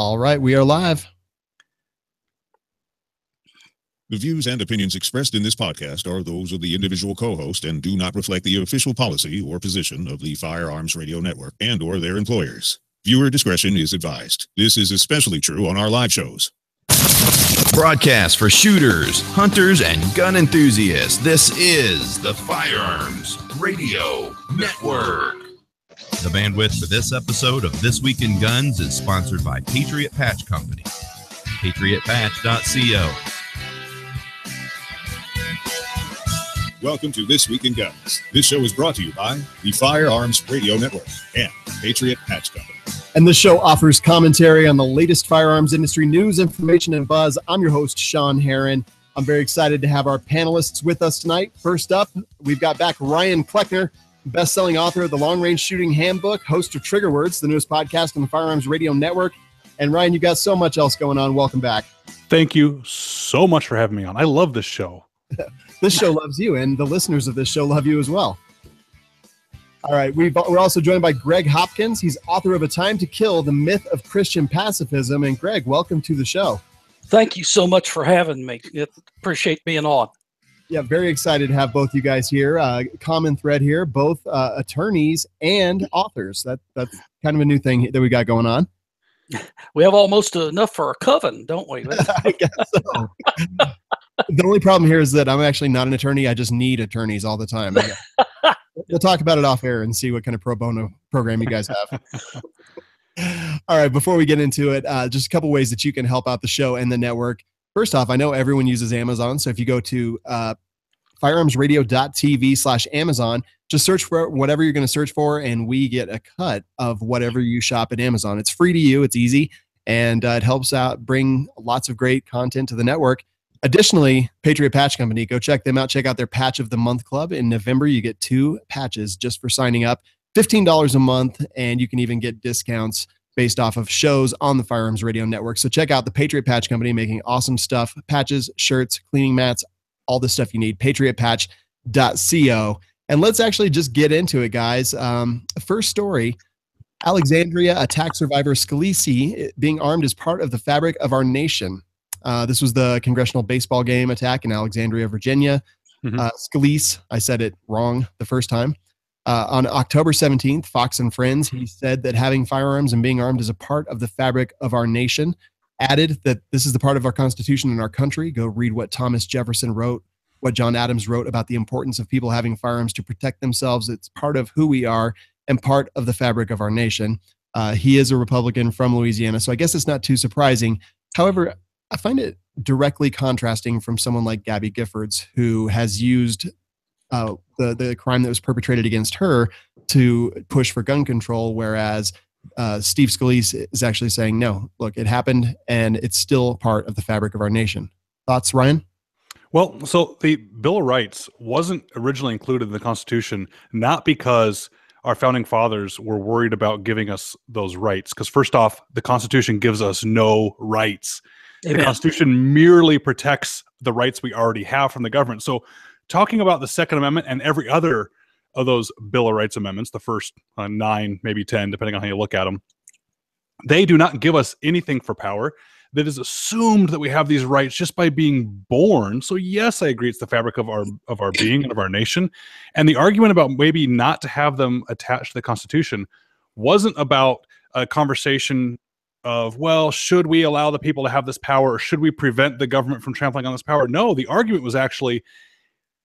All right, we are live. The views and opinions expressed in this podcast are those of the individual co-host and do not reflect the official policy or position of the Firearms Radio Network and or their employers. Viewer discretion is advised. This is especially true on our live shows. Broadcast for shooters, hunters, and gun enthusiasts. This is the Firearms Radio Network. The bandwidth for this episode of This Week in Guns is sponsored by Patriot Patch Company. PatriotPatch.co. Welcome to This Week in Guns. This show is brought to you by the Firearms Radio Network and Patriot Patch Company. And this show offers commentary on the latest firearms industry news, information, and buzz. I'm your host, Sean Herron. I'm very excited to have our panelists with us tonight. First up, we've got back Ryan Kleckner, best-selling author of the Long Range Shooting Handbook, host of Trigger Words, the newest podcast on the Firearms Radio Network. And Ryan, you've got so much else going on. Welcome back. Thank you so much for having me on. I love this show. This show loves you, and the listeners of this show love you as well. All right, we're also joined by Greg Hopkins. He's author of A Time to Kill, The Myth of Christian Pacifism. And Greg, welcome to the show. Thank you so much for having me. Appreciate being on. Yeah, very excited to have both you guys here. Common thread here, both attorneys and authors. That's kind of a new thing that we got going on. We have almost enough for a coven, don't we? I guess so. The only problem here is that I'm actually not an attorney. I just need attorneys all the time. We'll talk about it off air and see what kind of pro bono program you guys have. All right, before we get into it, just a couple ways that you can help out the show and the network. First off, I know everyone uses Amazon, so if you go to firearmsradio.tv/Amazon, just search for whatever you're going to search for, and we get a cut of whatever you shop at Amazon. It's free to you, it's easy, and it helps out bring lots of great content to the network. Additionally, Patriot Patch Company, go check them out. Check out their Patch of the Month Club. In November, you get 2 patches just for signing up, $15 a month, and you can even get discounts based off of shows on the Firearms Radio Network. So check out the Patriot Patch Company, making awesome stuff, patches, shirts, cleaning mats, all the stuff you need, patriotpatch.co. And let's actually just get into it, guys. First story, Alexandria attack survivor Scalise being armed as part of the fabric of our nation. This was the congressional baseball game attack in Alexandria, Virginia. Scalise, I said it wrong the first time. On October 17th, Fox and Friends, he said that having firearms and being armed is a part of the fabric of our nation. Added that this is the part of our Constitution and our country. Go read what Thomas Jefferson wrote, what John Adams wrote about the importance of people having firearms to protect themselves. It's part of who we are and part of the fabric of our nation. He is a Republican from Louisiana, so I guess it's not too surprising. However, I find it directly contrasting from someone like Gabby Giffords, who has used the crime that was perpetrated against her to push for gun control, whereas Steve Scalise is actually saying, no, look, it happened, and it's still part of the fabric of our nation. Thoughts, Ryan? Well, so the Bill of Rights wasn't originally included in the Constitution, not because our founding fathers were worried about giving us those rights, because first off, the Constitution gives us no rights. Amen. The Constitution merely protects the rights we already have from the government. So talking about the Second Amendment and every other of those Bill of Rights amendments, the first 9, maybe 10, depending on how you look at them, they do not give us anything for power. That is assumed that we have these rights just by being born. So yes, I agree, it's the fabric of our being and of our nation. And the argument about maybe not to have them attached to the Constitution wasn't about a conversation of, well, should we allow the people to have this power, or should we prevent the government from trampling on this power? No, the argument was actually,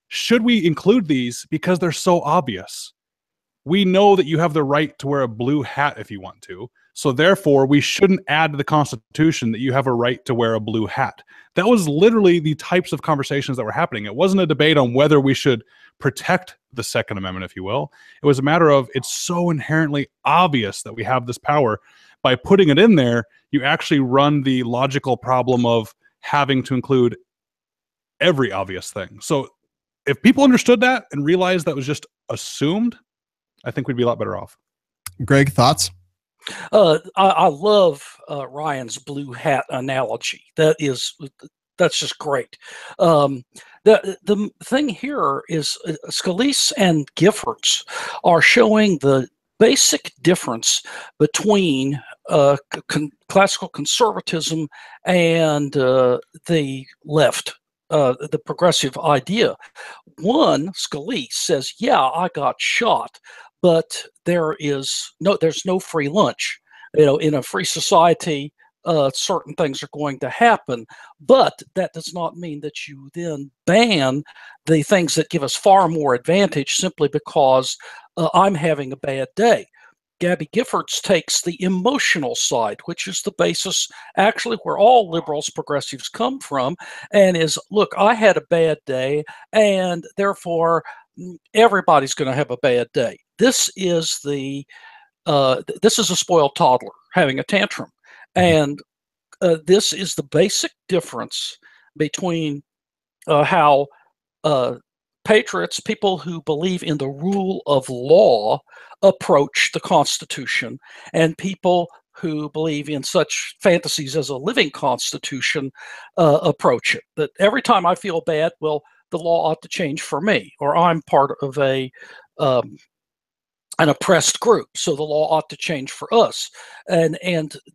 should we include these because they're so obvious? We know that you have the right to wear a blue hat if you want to, so therefore we shouldn't add to the Constitution that you have a right to wear a blue hat. That was literally the types of conversations that were happening. It wasn't a debate on whether we should protect the Second Amendment, if you will. It was a matter of, it's so inherently obvious that we have this power. By putting it in there, you actually run the logical problem of having to include every obvious thing. So if people understood that and realized that was just assumed, I think we'd be a lot better off. Greg, thoughts? I love Ryan's blue hat analogy. That's just great. The thing here is Scalise and Giffords are showing the basic difference between classical conservatism and the left, the progressive idea. One, Scalise says, yeah, I got shot, but there's no free lunch. In a free society, certain things are going to happen, but that does not mean that you then ban the things that give us far more advantage simply because I'm having a bad day. Gabby Giffords takes the emotional side, which is the basis actually where all liberals, progressives come from, and is, look, I had a bad day, and therefore everybody's going to have a bad day. This is a spoiled toddler having a tantrum, and this is the basic difference between how patriots, people who believe in the rule of law, approach the Constitution, and people who believe in such fantasies as a living Constitution approach it. That every time I feel bad, well, the law ought to change for me, or I'm part of an oppressed group, so the law ought to change for us. And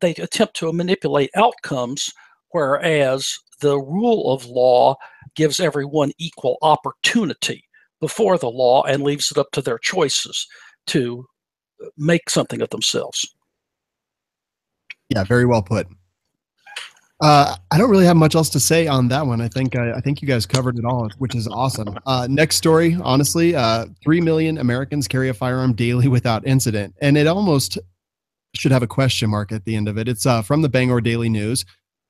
they attempt to manipulate outcomes, whereas the rule of law gives everyone equal opportunity before the law and leaves it up to their choices to make something of themselves. Yeah, very well put. I don't really have much else to say on that one. I think you guys covered it all, which is awesome. Next story, honestly, 3 million Americans carry a firearm daily without incident, and it almost should have a question mark at the end of it. It's from the Bangor Daily News,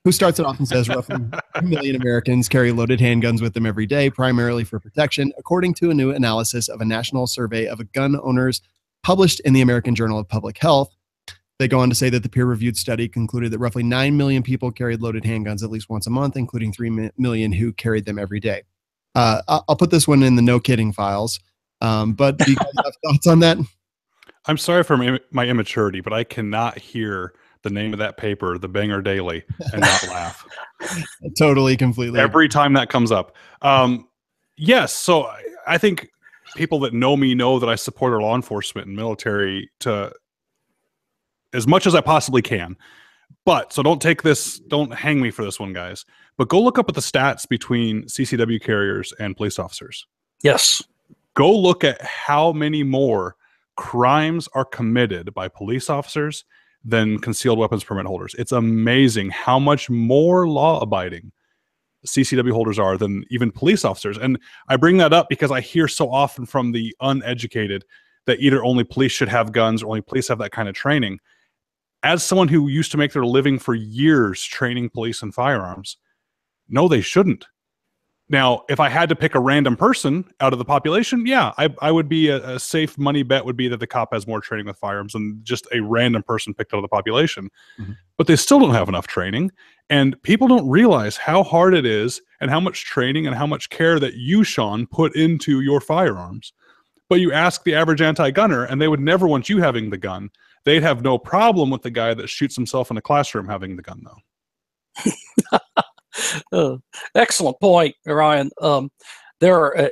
who starts it off and says roughly 3 million Americans carry loaded handguns with them every day, primarily for protection, according to a new analysis of a national survey of gun owners published in the American Journal of Public Health. They go on to say that the peer-reviewed study concluded that roughly 9 million people carried loaded handguns at least once a month, including 3 million who carried them every day. I'll put this one in the no kidding files. But do you guys have thoughts on that? I'm sorry for my immaturity, but I cannot hear the name of that paper, the Bangor Daily, and not laugh. Totally, completely. Every time that comes up. Yes, so I think people that know me know that I support our law enforcement and military to as much as I possibly can. But so don't hang me for this one, guys. But go look up at the stats between CCW carriers and police officers. Yes. Go look at how many more crimes are committed by police officers than concealed weapons permit holders. It's amazing how much more law-abiding CCW holders are than even police officers. And I bring that up because I hear so often from the uneducated that either only police should have guns or only police have that kind of training. As someone who used to make their living for years training police in firearms, no, they shouldn't. Now, if I had to pick a random person out of the population, yeah, I would be a safe money bet would be that the cop has more training with firearms than just a random person picked out of the population. Mm-hmm. But they still don't have enough training. And people don't realize how hard it is and how much training and how much care that you, Sean, put into your firearms. But you ask the average anti-gunner, and they would never want you having the gun. They'd have no problem with the guy that shoots himself in a classroom having the gun, though. Excellent point, Ryan. There are,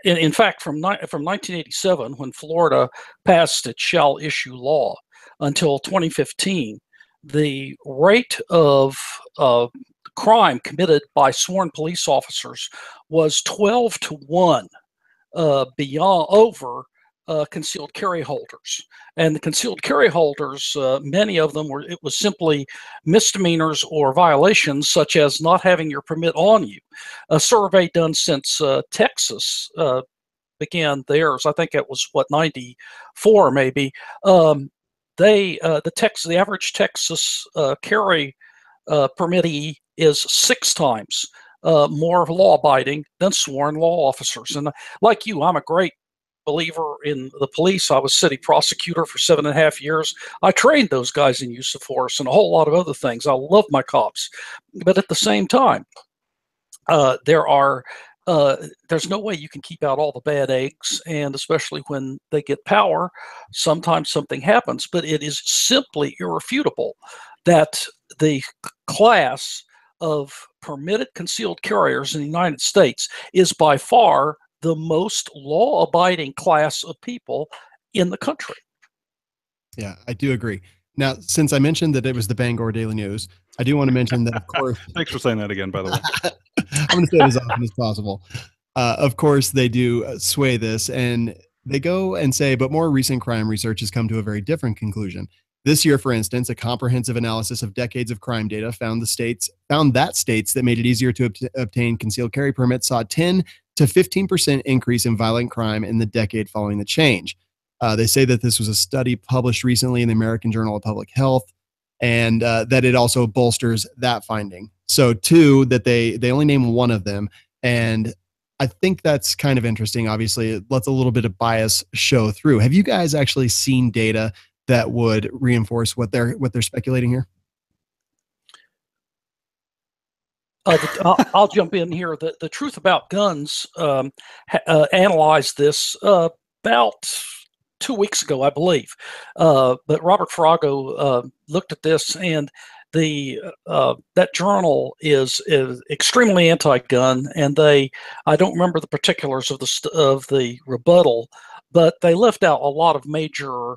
in fact, from 1987, when Florida passed its shall issue law, until 2015, the rate of crime committed by sworn police officers was 12 to 1 over concealed carry holders. And the concealed carry holders, many of them it was simply misdemeanors or violations, such as not having your permit on you. A survey done since Texas began theirs, I think it was 94 maybe. The average Texas carry permittee is 6 times more law-abiding than sworn law officers. And like you, I'm a great believer in the police. I was city prosecutor for 7.5 years. I trained those guys in use of force and a whole lot of other things. I love my cops. But at the same time, there's no way you can keep out all the bad eggs, and especially when they get power, sometimes something happens. But it is simply irrefutable that the class of permitted concealed carriers in the United States is by far the most law-abiding class of people in the country. Yeah, I do agree. Now, since I mentioned that it was the Bangor Daily News, I do want to mention that, of course. Thanks for saying that again, by the way. I'm going to say it as often as possible. Of course, they do sway this, and they go and say, but more recent crime research has come to a very different conclusion. This year, for instance, a comprehensive analysis of decades of crime data found that states that made it easier to obtain concealed carry permits saw 10 to 15% increase in violent crime in the decade following the change. They say that this was a study published recently in the American Journal of Public Health, and that it also bolsters that finding. So, two, that they only name one of them, and I think that's kind of interesting. Obviously, it lets a little bit of bias show through. Have you guys actually seen data that would reinforce what they're speculating here? I'll jump in here. The Truth About Guns analyzed this about 2 weeks ago, I believe. But Robert Farago looked at this, and that journal is extremely anti-gun, and I don't remember the particulars of the rebuttal, but they left out a lot of major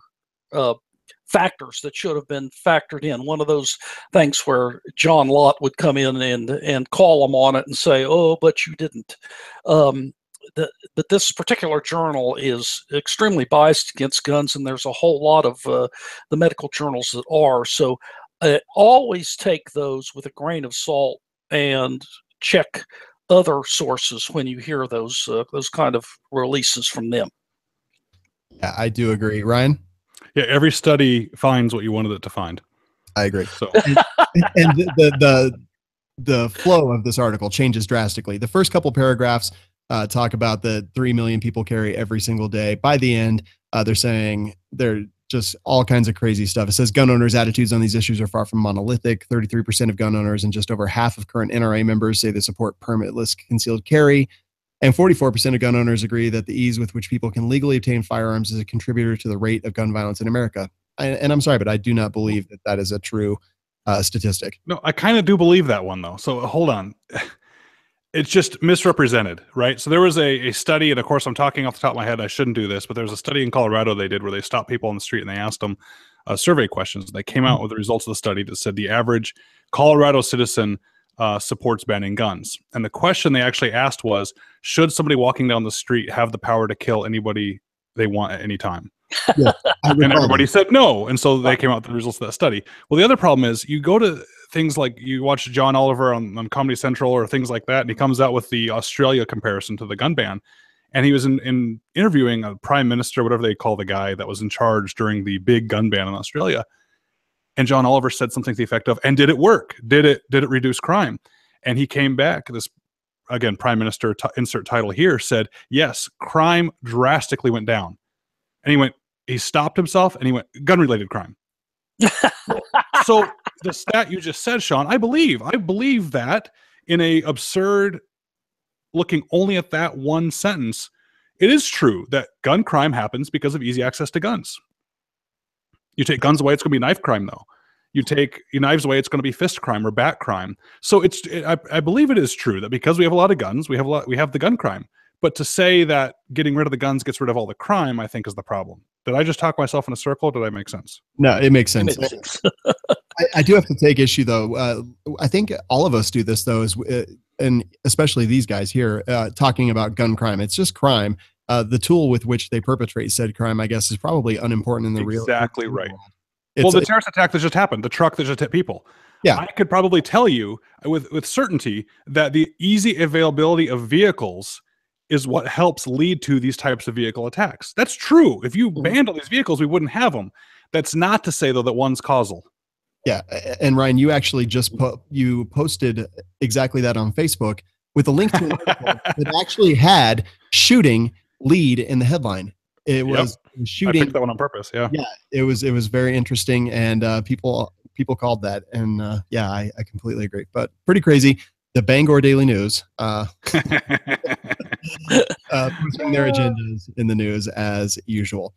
factors that should have been factored in. One of those things where John Lott would come in and call them on it and say, "Oh, but you didn't." But this particular journal is extremely biased against guns, and there's a whole lot of the medical journals that are. So always take those with a grain of salt and check other sources when you hear those kind of releases from them. Yeah, I do agree. Ryan? Yeah, every study finds what you wanted it to find. I agree. So, and the flow of this article changes drastically. The first couple paragraphs talk about the 3 million people carry every single day. By the end, they're saying they're just all kinds of crazy stuff. It says gun owners' attitudes on these issues are far from monolithic. 33% of gun owners and just over half of current NRA members say they support permitless concealed carry. And 44% of gun owners agree that the ease with which people can legally obtain firearms is a contributor to the rate of gun violence in America. And I'm sorry, but I do not believe that that is a true statistic. No, I kind of do believe that one, though. So hold on. It's just misrepresented, right? So there was a study, and of course I'm talking off the top of my head, I shouldn't do this, but there was a study in Colorado they did where they stopped people on the street and they asked them survey questions. They came out with the results of the study that said the average Colorado citizen supports banning guns. And the question they actually asked was, should somebody walking down the street have the power to kill anybody they want at any time? Yeah, and everybody said no. And so they came out with the results of that study. Well, the other problem is you go to things like you watch John Oliver on Comedy Central or things like that, and he comes out with the Australia comparison to the gun ban. And he was in interviewing a prime minister, whatever they call the guy that was in charge during the big gun ban in Australia. And John Oliver said something to the effect of, and did it work? Did it reduce crime? And he came back, this, again, prime minister, insert title here, said, yes, crime drastically went down. And he stopped himself and he went, gun-related crime. So the stat you just said, Sean, I believe that in a absurd, looking only at that one sentence, it is true that gun crime happens because of easy access to guns. You take guns away, it's going to be knife crime, though. You take your knives away, it's going to be fist crime or bat crime. So I believe it is true that because we have a lot of guns, we have the gun crime. But to say that getting rid of the guns gets rid of all the crime, I think is the problem. Did I just talk myself in a circle? Did that make sense? No, it makes sense. I do have to take issue, though. I think all of us do this, though, and especially these guys here, talking about gun crime. It's just crime. The tool with which they perpetrate said crime, I guess, is probably unimportant in the real. Exactly right. Well, the terrorist attack that just happened, the truck that just hit people. Yeah. I could probably tell you with certainty that the easy availability of vehicles is what helps lead to these types of vehicle attacks. That's true. If you banned all these vehicles, we wouldn't have them. That's not to say, though, that one's causal. Yeah. And Ryan, you actually just you posted exactly that on Facebook with a link to an article that actually had shooting lead in the headline. It was shooting. I picked that one on purpose. Yeah. Yeah. It was very interesting, and people called that, and I completely agree. But pretty crazy. The Bangor Daily News pushing their agendas in the news as usual.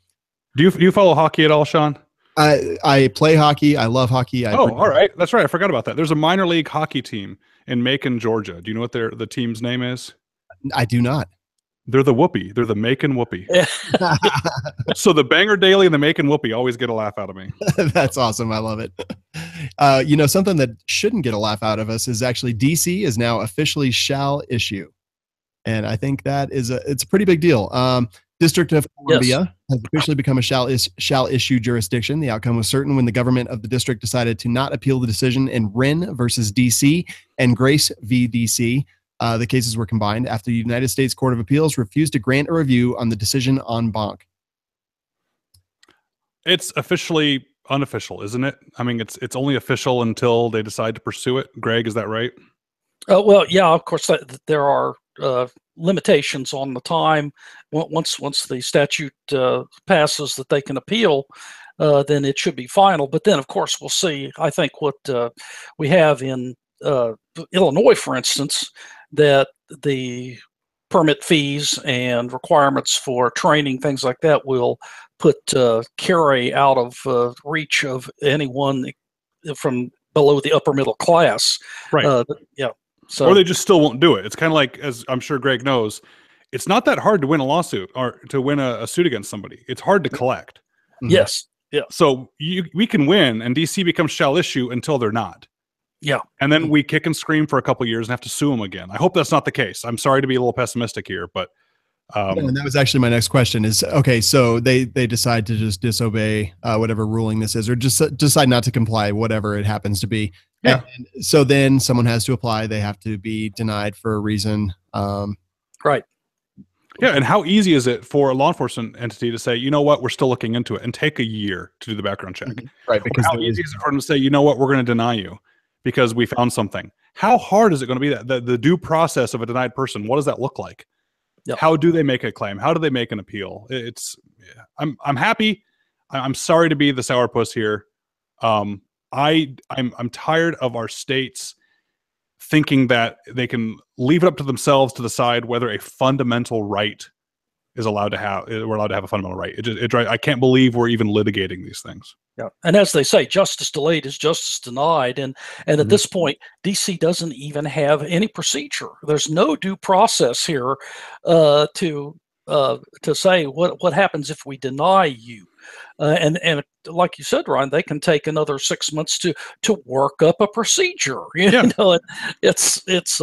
Do you follow hockey at all, Sean? I play hockey. I love hockey. All right. That's right. I forgot about that. There's a minor league hockey team in Macon, Georgia. Do you know what the team's name is? I do not. They're the whoopee. They're the Macon whoopee. So the Banger Daily and the Macon whoopee always get a laugh out of me. That's awesome. I love it. Something that shouldn't get a laugh out of us is actually DC is now officially shall issue. And I think that it's a pretty big deal. District of Columbia has officially become a shall issue jurisdiction. The outcome was certain when the government of the district decided to not appeal the decision in Wren versus DC and Grace v. DC. The cases were combined after the United States Court of Appeals refused to grant a review on the decision en banc. It's officially unofficial, isn't it? I mean, it's only official until they decide to pursue it. Greg, is that right? Well, yeah, of course, there are limitations on the time. Once the statute passes that they can appeal, then it should be final. But then, of course, we'll see. I think what we have in Illinois, for instance, that the permit fees and requirements for training, things like that, will put carry out of reach of anyone from below the upper middle class. Right. Yeah. So, or they just still won't do it. It's kind of like, as I'm sure Greg knows, it's not that hard to win a lawsuit or to win a suit against somebody. It's hard to collect. Yes. Yeah. So we can win, and DC becomes shall issue until they're not. Yeah. And then we kick and scream for a couple of years and have to sue them again. I hope that's not the case. I'm sorry to be a little pessimistic here, but and that was actually my next question is, okay, so they decide to just disobey whatever ruling this is, or just decide not to comply, whatever it happens to be. Yeah. And so then someone has to apply. They have to be denied for a reason. Right. Yeah. And how easy is it for a law enforcement entity to say, you know what, we're still looking into it, and take a year to do the background check? Right. Because how easy is it for them to say, you know what, we're going to deny you because we found something? How hard is it going to be that the due process of a denied person? What does that look like? Yep. How do they make a claim? How do they make an appeal? I'm happy. I'm sorry to be the sourpuss here. I'm tired of our states thinking that they can leave it up to themselves to decide whether a fundamental right is allowed to have. We're allowed to have a fundamental right. I can't believe we're even litigating these things. Yeah, and as they say, justice delayed is justice denied, and at this point, DC doesn't even have any procedure. There's no due process here to say what happens if we deny you, and like you said, Ryan, they can take another 6 months to work up a procedure. You know, it's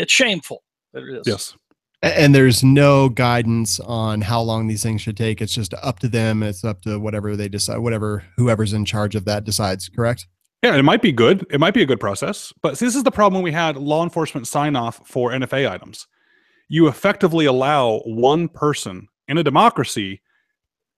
shameful. It is. Yes. And there's no guidance on how long these things should take. It's just up to them. It's up to whatever they decide, whatever whoever's in charge of that decides, correct? Yeah, it might be good. It might be a good process. But see, this is the problem when we had law enforcement sign off for NFA items. You effectively allow one person in a democracy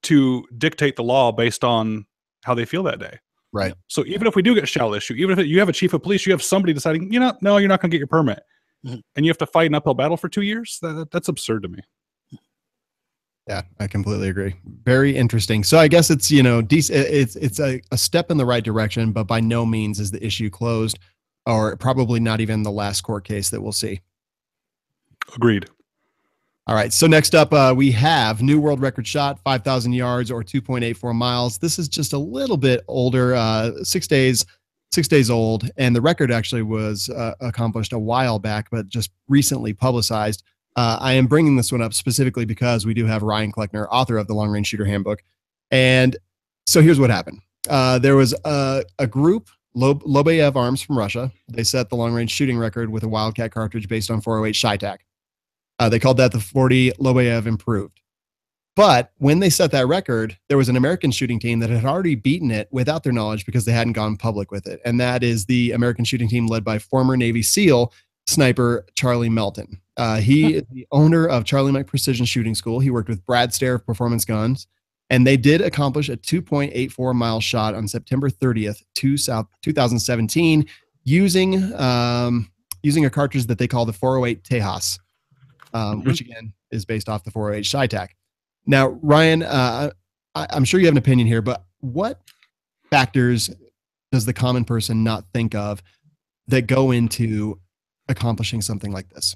to dictate the law based on how they feel that day. Right. So even if we do get shall issue, even if you have a chief of police, you have somebody deciding, no, you're not going to get your permit. And you have to fight an uphill battle for 2 years? That's absurd to me. Yeah, I completely agree. Very interesting. So I guess it's, it's a step in the right direction, but by no means is the issue closed, or probably not even the last court case that we'll see. Agreed. All right. So next up, we have new world record shot, 5,000 yards or 2.84 miles. This is just a little bit older, 6 days old, and the record actually was accomplished a while back, but just recently publicized. I am bringing this one up specifically because we do have Ryan Kleckner, author of the Long Range Shooter Handbook. And so here's what happened. There was a group, Lobayev Arms from Russia. They set the long range shooting record with a Wildcat cartridge based on 408 Shytac. They called that the 40 Lobayev Improved. But when they set that record, there was an American shooting team that had already beaten it without their knowledge because they hadn't gone public with it. And that is the American shooting team led by former Navy SEAL sniper Charlie Melton. He is the owner of Charlie Mike Precision Shooting School. He worked with Brad Stare of Performance Guns, and they did accomplish a 2.84 mile shot on September 30th, 2017, using a cartridge that they call the 408 Tejas, which again is based off the 408 Shytac. Now, Ryan, I'm sure you have an opinion here, but what factors does the common person not think of that go into accomplishing something like this?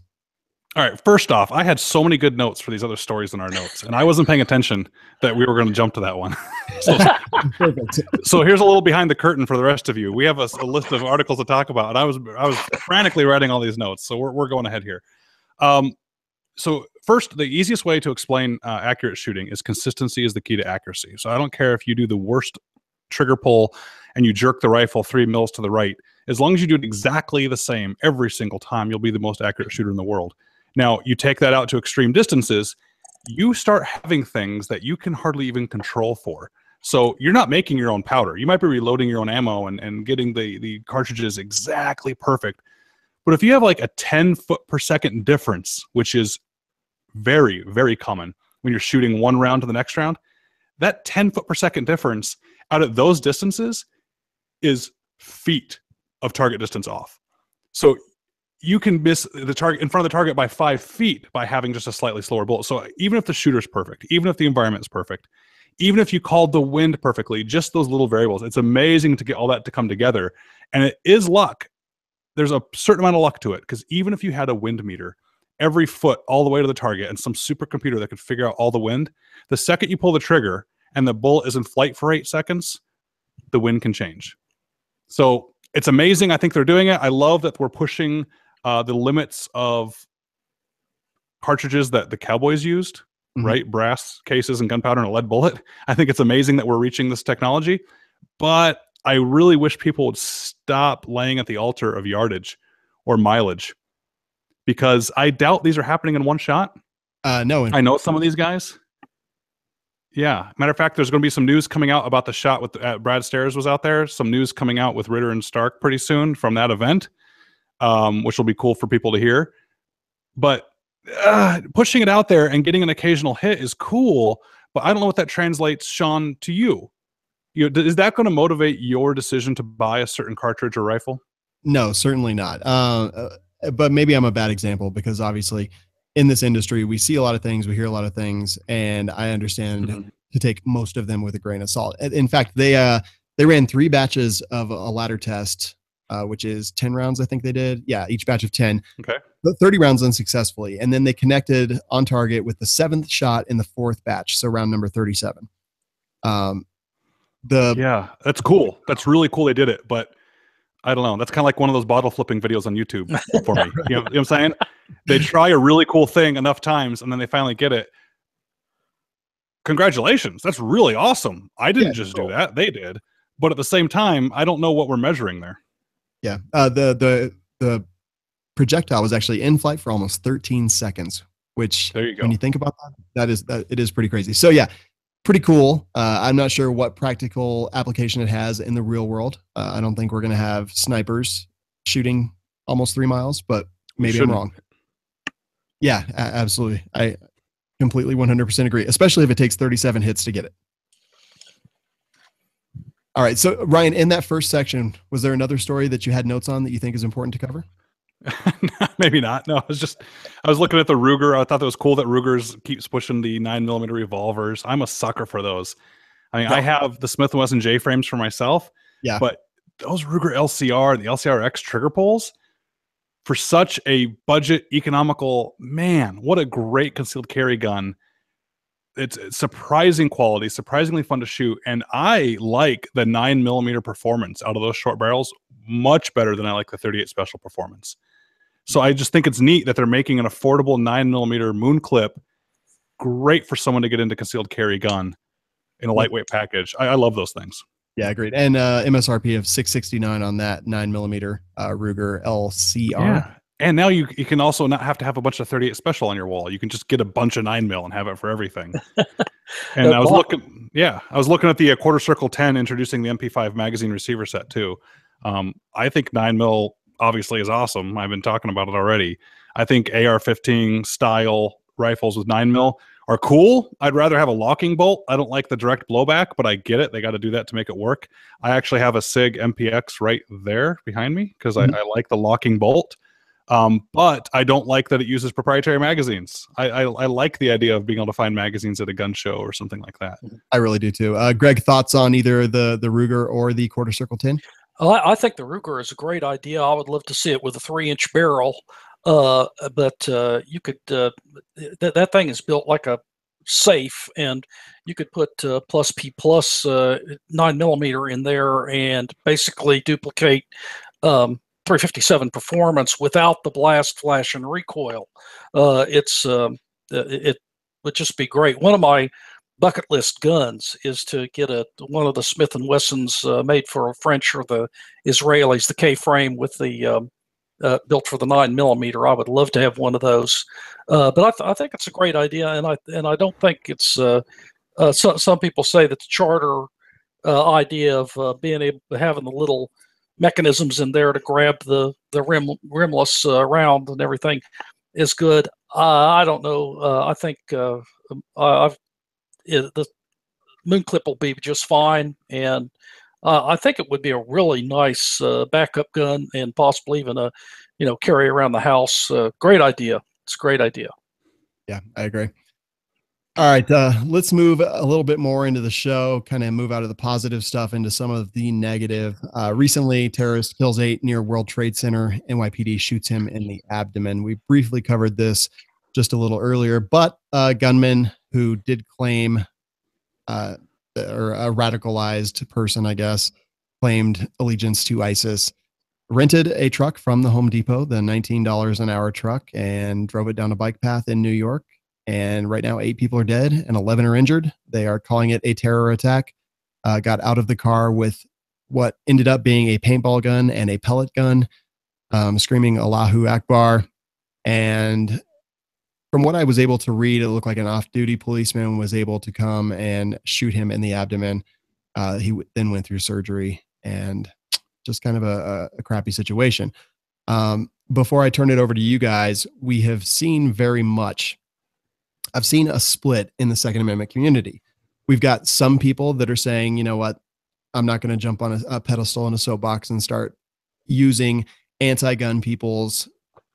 All right. First off, I had so many good notes for these other stories in our notes, and I wasn't paying attention that we were going to jump to that one. So here's a little behind the curtain for the rest of you. We have a list of articles to talk about, and I was frantically writing all these notes, so we're going ahead here. So first, the easiest way to explain accurate shooting is consistency is the key to accuracy. So I don't care if you do the worst trigger pull and you jerk the rifle 3 mils to the right. As long as you do it exactly the same every single time, you'll be the most accurate shooter in the world. Now, you take that out to extreme distances, you start having things that you can hardly even control for. So you're not making your own powder. You might be reloading your own ammo and getting the cartridges exactly perfect. But if you have like a 10 foot per second difference, which is very, very common when you're shooting one round to the next round, that 10 foot per second difference out of those distances is feet of target distance off. So you can miss the target in front of the target by 5 feet by having just a slightly slower bullet. So even if the shooter's perfect, even if the environment's perfect, even if you called the wind perfectly, just those little variables, it's amazing to get all that to come together. And it is luck. There's a certain amount of luck to it, because even if you had a wind meter every foot all the way to the target and some supercomputer that could figure out all the wind, the second you pull the trigger and the bullet is in flight for 8 seconds, the wind can change. So it's amazing. I think they're doing it. I love that we're pushing the limits of cartridges that the cowboys used, right? Brass cases and gunpowder and a lead bullet. I think it's amazing that we're reaching this technology, but I really wish people would stop laying at the altar of yardage or mileage, because I doubt these are happening in one shot. No. I know some of these guys. Yeah. Matter of fact, there's going to be some news coming out about the shot with Brad Stairs was out there. Some news coming out with Ritter and Stark pretty soon from that event, which will be cool for people to hear. But pushing it out there and getting an occasional hit is cool, but I don't know what that translates, Sean, to you. Is that going to motivate your decision to buy a certain cartridge or rifle? No, certainly not. But maybe I'm a bad example, because obviously in this industry, we see a lot of things, we hear a lot of things, and I understand to take most of them with a grain of salt. In fact, they ran 3 batches of a ladder test, which is 10 rounds, I think they did. Yeah, each batch of 10. Okay. 30 rounds unsuccessfully. And then they connected on target with the 7th shot in the 4th batch, so round number 37. Yeah, that's cool. That's really cool they did it, but I don't know. That's kind of like one of those bottle flipping videos on YouTube for me. You know what I'm saying? They try a really cool thing enough times and then they finally get it. Congratulations. That's really awesome. I didn't just do that. They did. But at the same time, I don't know what we're measuring there. Yeah. The projectile was actually in flight for almost 13 seconds, which there you go. When you think about that, it is pretty crazy. So yeah, pretty cool. I'm not sure what practical application it has in the real world. I don't think we're going to have snipers shooting almost 3 miles, but maybe I'm wrong. Yeah, absolutely. I completely 100% agree, especially if it takes 37 hits to get it. All right. So Ryan, in that first section, was there another story that you had notes on that you think is important to cover? Maybe not. No, I was looking at the Ruger. I thought that was cool that Ruger's keeps pushing the 9mm revolvers. I'm a sucker for those. I mean, I have the Smith & Wesson J frames for myself. Yeah. But those Ruger LCR, the LCR-X trigger pulls, for such a budget economical, man, what a great concealed carry gun. It's surprising quality, surprisingly fun to shoot. And I like the 9mm performance out of those short barrels much better than I like the 38 Special performance. So I just think it's neat that they're making an affordable 9mm moon clip great for someone to get into concealed carry gun in a lightweight package. I love those things. Yeah, agreed. And MSRP of $669 on that 9mm Ruger LCR. Yeah. And now you can also not have to have a bunch of 38 Special on your wall. You can just get a bunch of 9mm and have it for everything. And I was looking at the Quarter Circle 10 introducing the MP5 magazine receiver set too. I think 9mm obviously is awesome. I've been talking about it already. I think AR-15 style rifles with 9mm are cool. I'd rather have a locking bolt. I don't like the direct blowback, but I get it. They got to do that to make it work. I actually have a SIG MPX right there behind me because I like the locking bolt. But I don't like that it uses proprietary magazines. I like the idea of being able to find magazines at a gun show or something like that. I really do too. Greg, thoughts on either the Ruger or the Quarter Circle 10? I think the Ruger is a great idea. I would love to see it with a 3-inch barrel. But you could that thing is built like a safe, and you could put plus P plus 9mm in there and basically duplicate 357 performance without the blast, flash, and recoil. It would just be great. One of my bucket list guns is to get one of the Smith and Wessons made for French or the Israelis, the K frame with the built for the 9mm. I would love to have one of those, but I think it's a great idea, and I don't think it's. Some people say that the charter idea of being able to having the little mechanisms in there to grab the rimless round and everything is good. I don't know. I think the moon clip will be just fine, and I think it would be a really nice backup gun, and possibly even a carry around the house. Great idea. It's a great idea. Yeah, I agree. All right, let's move a little bit more into the show, kind of move out of the positive stuff into some of the negative. Recently, terrorist kills 8 near World Trade Center. NYPD shoots him in the abdomen. We briefly covered this just a little earlier, but a gunman who did claim, or a radicalized person, I guess, claimed allegiance to ISIS, rented a truck from the Home Depot, the $19 an hour truck, and drove it down a bike path in New York. And right now, 8 people are dead and 11 are injured. They are calling it a terror attack. Got out of the car with what ended up being a paintball gun and a pellet gun, screaming Allahu Akbar. And from what I was able to read, it looked like an off-duty policeman was able to come and shoot him in the abdomen. He then went through surgery, and just kind of a crappy situation. Before I turn it over to you guys, we have seen very much. I've seen a split in the Second Amendment community. We've got some people that are saying, you know what, I'm not going to jump on a pedestal in a soapbox and start using anti-gun people's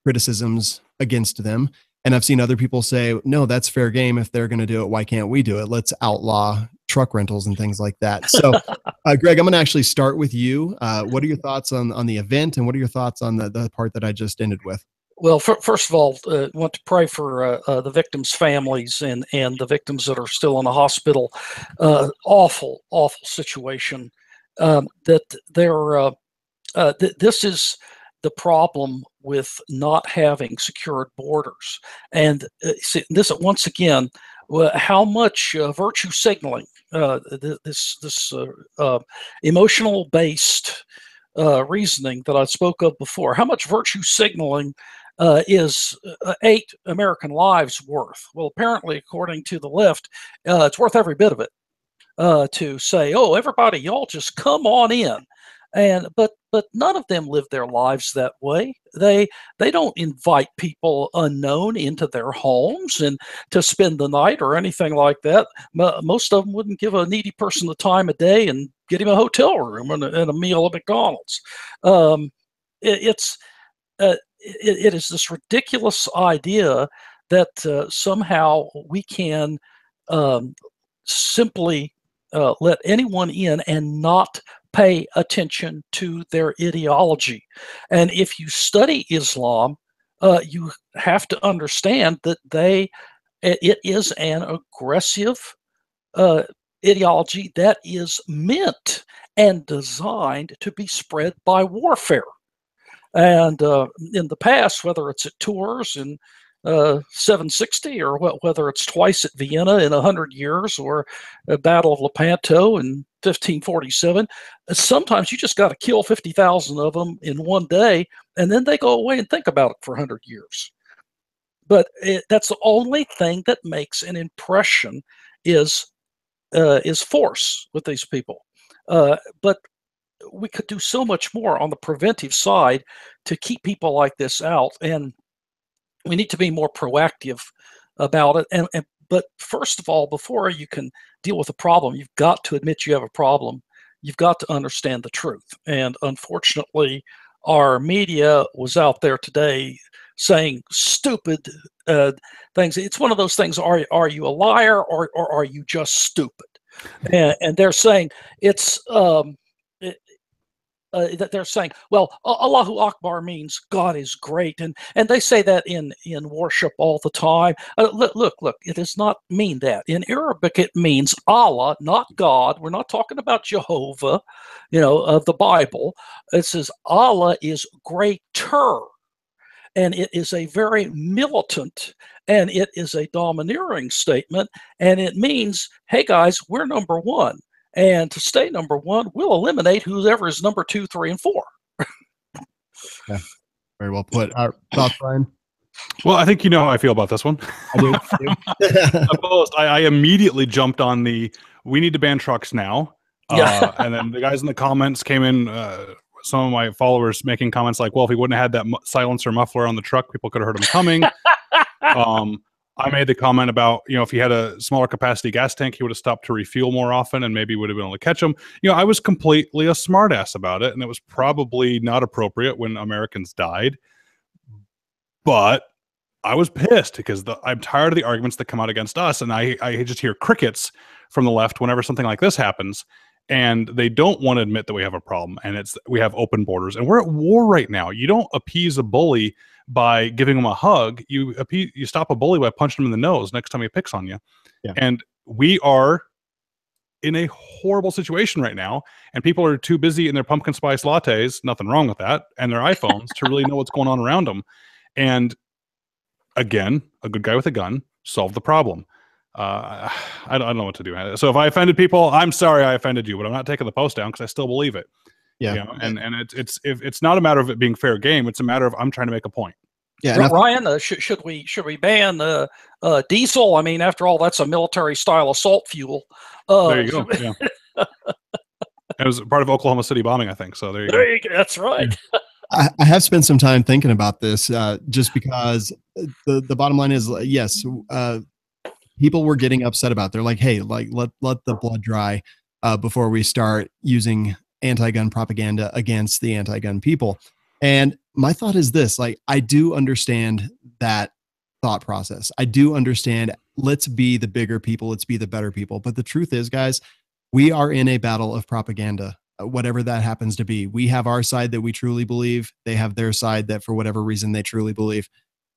criticisms against them. And I've seen other people say, no, that's fair game. If they're going to do it, why can't we do it? Let's outlaw truck rentals and things like that. So, Greg, I'm going to actually start with you. What are your thoughts on the event, and what are your thoughts on the part that I just ended with? Well, first of all, I want to pray for the victims' families and the victims that are still in the hospital. Awful situation. This is the problem with not having secured borders. And see, this once again, how much virtue signaling, this emotional-based reasoning that I spoke of before, how much virtue signaling is 8 American lives worth? Well, apparently, according to the left, it's worth every bit of it, to say, oh, everybody, y'all just come on in. But none of them live their lives that way. They don't invite people unknown into their homes and to spend the night or anything like that. Most of them wouldn't give a needy person the time of day and get him a hotel room and a meal at McDonald's. It is this ridiculous idea that somehow we can simply let anyone in and not pay attention to their ideology. And if you study Islam, you have to understand that it is an aggressive ideology that is meant and designed to be spread by warfare. And in the past, whether it's at Tours in 760 or whether it's twice at Vienna in 100 years or a Battle of Lepanto in 1547, sometimes you just got to kill 50,000 of them in one day, and then they go away and think about it for 100 years. But that's the only thing that makes an impression is force with these people. But we could do so much more on the preventive side to keep people like this out, and we need to be more proactive about it. But first of all, before you can deal with a problem, you've got to admit you have a problem. You've got to understand the truth. And unfortunately, our media was out there today saying stupid things. It's one of those things, are you a liar or are you just stupid? And they're saying it's that they're saying, well, Allahu Akbar means God is great, and they say that in worship all the time. Look, it does not mean that. In Arabic, it means Allah, not God. We're not talking about Jehovah, of the Bible. It says Allah is greater, and it is a very militant, and it is a domineering statement, and it means, hey guys, we're number one. And to stay number one, we'll eliminate whoever is number 2, 3, and 4. Yeah, very well put. Thoughts, Brian? Well, I think you know how I feel about this one. I do. Opposed. I immediately jumped on we need to ban trucks now. Yeah. And then the guys in the comments came in, some of my followers making comments like, well, if he wouldn't have had that silencer muffler on the truck, people could have heard him coming. I made the comment about, if he had a smaller capacity gas tank, he would have stopped to refuel more often and maybe would have been able to catch them. I was completely a smartass about it, and it was probably not appropriate when Americans died. But I was pissed because I'm tired of the arguments that come out against us, and I just hear crickets from the left whenever something like this happens, and they don't want to admit that we have a problem, and we have open borders, and we're at war right now. You don't appease a bully by giving him a hug. You stop a bully by punching him in the nose next time he picks on you. Yeah. And we are in a horrible situation right now, and people are too busy in their pumpkin spice lattes, nothing wrong with that, and their iPhones to really know what's going on around them. And again, a good guy with a gun solved the problem. I don't know what to do. So if I offended people, I'm sorry I offended you, but I'm not taking the post down because I still believe it. Yeah. And it's not a matter of it being fair game. It's a matter of I'm trying to make a point. Yeah, Ryan, should we ban diesel? I mean, after all, that's a military style assault fuel. There you go. Yeah. It was part of Oklahoma City bombing, I think. So there you go. That's right. I have spent some time thinking about this, just because the bottom line is, yes, people were getting upset about. They're like, hey, let the blood dry before we start using anti-gun propaganda against the anti-gun people. And my thought is this: I do understand that thought process. I do understand. Let's be the bigger people. Let's be the better people. But the truth is, guys, we are in a battle of propaganda. Whatever that happens to be, we have our side that we truly believe. They have their side that for whatever reason they truly believe.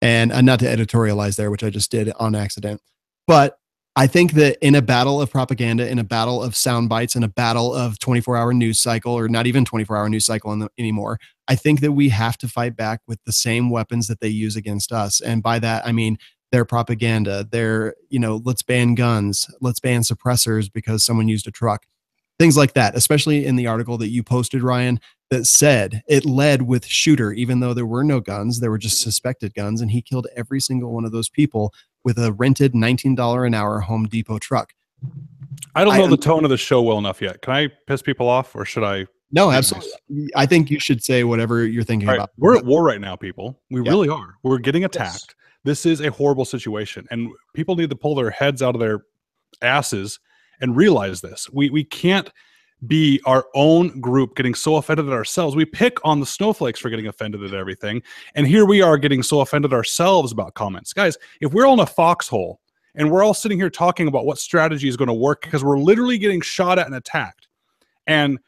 And not to editorialize there, which I just did on accident. But I think that in a battle of propaganda, in a battle of sound bites, in a battle of 24-hour news cycle, or not even 24-hour news cycle anymore, I think that we have to fight back with the same weapons that they use against us. And by that, I mean their propaganda, their, let's ban guns, let's ban suppressors because someone used a truck. Things like that, especially in the article that you posted, Ryan, that said it led with shooter, even though there were no guns, there were just suspected guns, and he killed every single one of those people with a rented $19 an hour Home Depot truck. I don't know the tone of the show well enough yet. Can I piss people off, or should I? No, absolutely. I think you should say whatever you're thinking about. We're at war right now, people. We really are. We're getting attacked. Yes. This is a horrible situation, and people need to pull their heads out of their asses and realize this. We can't be our own group getting so offended at ourselves. We pick on the snowflakes for getting offended at everything. And here we are getting so offended ourselves about comments. Guys, if we're all in a foxhole and we're all sitting here talking about what strategy is going to work because we're literally getting shot at and attacked, and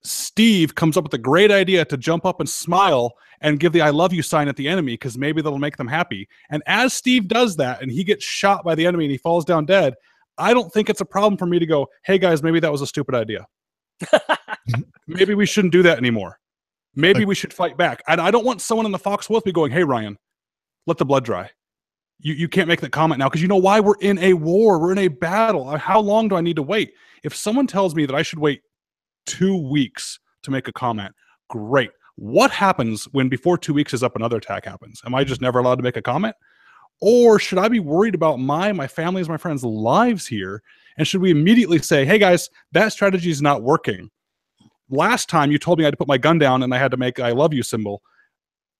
Steve comes up with a great idea to jump up and smile and give the I love you sign at the enemy because maybe that'll make them happy. And as Steve does that and he gets shot by the enemy and he falls down dead, I don't think it's a problem for me to go, hey guys, maybe that was a stupid idea. Maybe we shouldn't do that anymore. Maybe we should fight back. And I don't want someone in the foxhole with me going, hey Ryan, let the blood dry. You can't make that comment now because you know why? We're in a war. We're in a battle. How long do I need to wait? If someone tells me that I should wait 2 weeks to make a comment, great. What happens when before 2 weeks is up another attack happens? Am I just never allowed to make a comment? Or should I be worried about my family's, my friends' lives here? And should we immediately say, hey guys, that strategy is not working. Last time you told me I had to put my gun down and I had to make I love you symbol.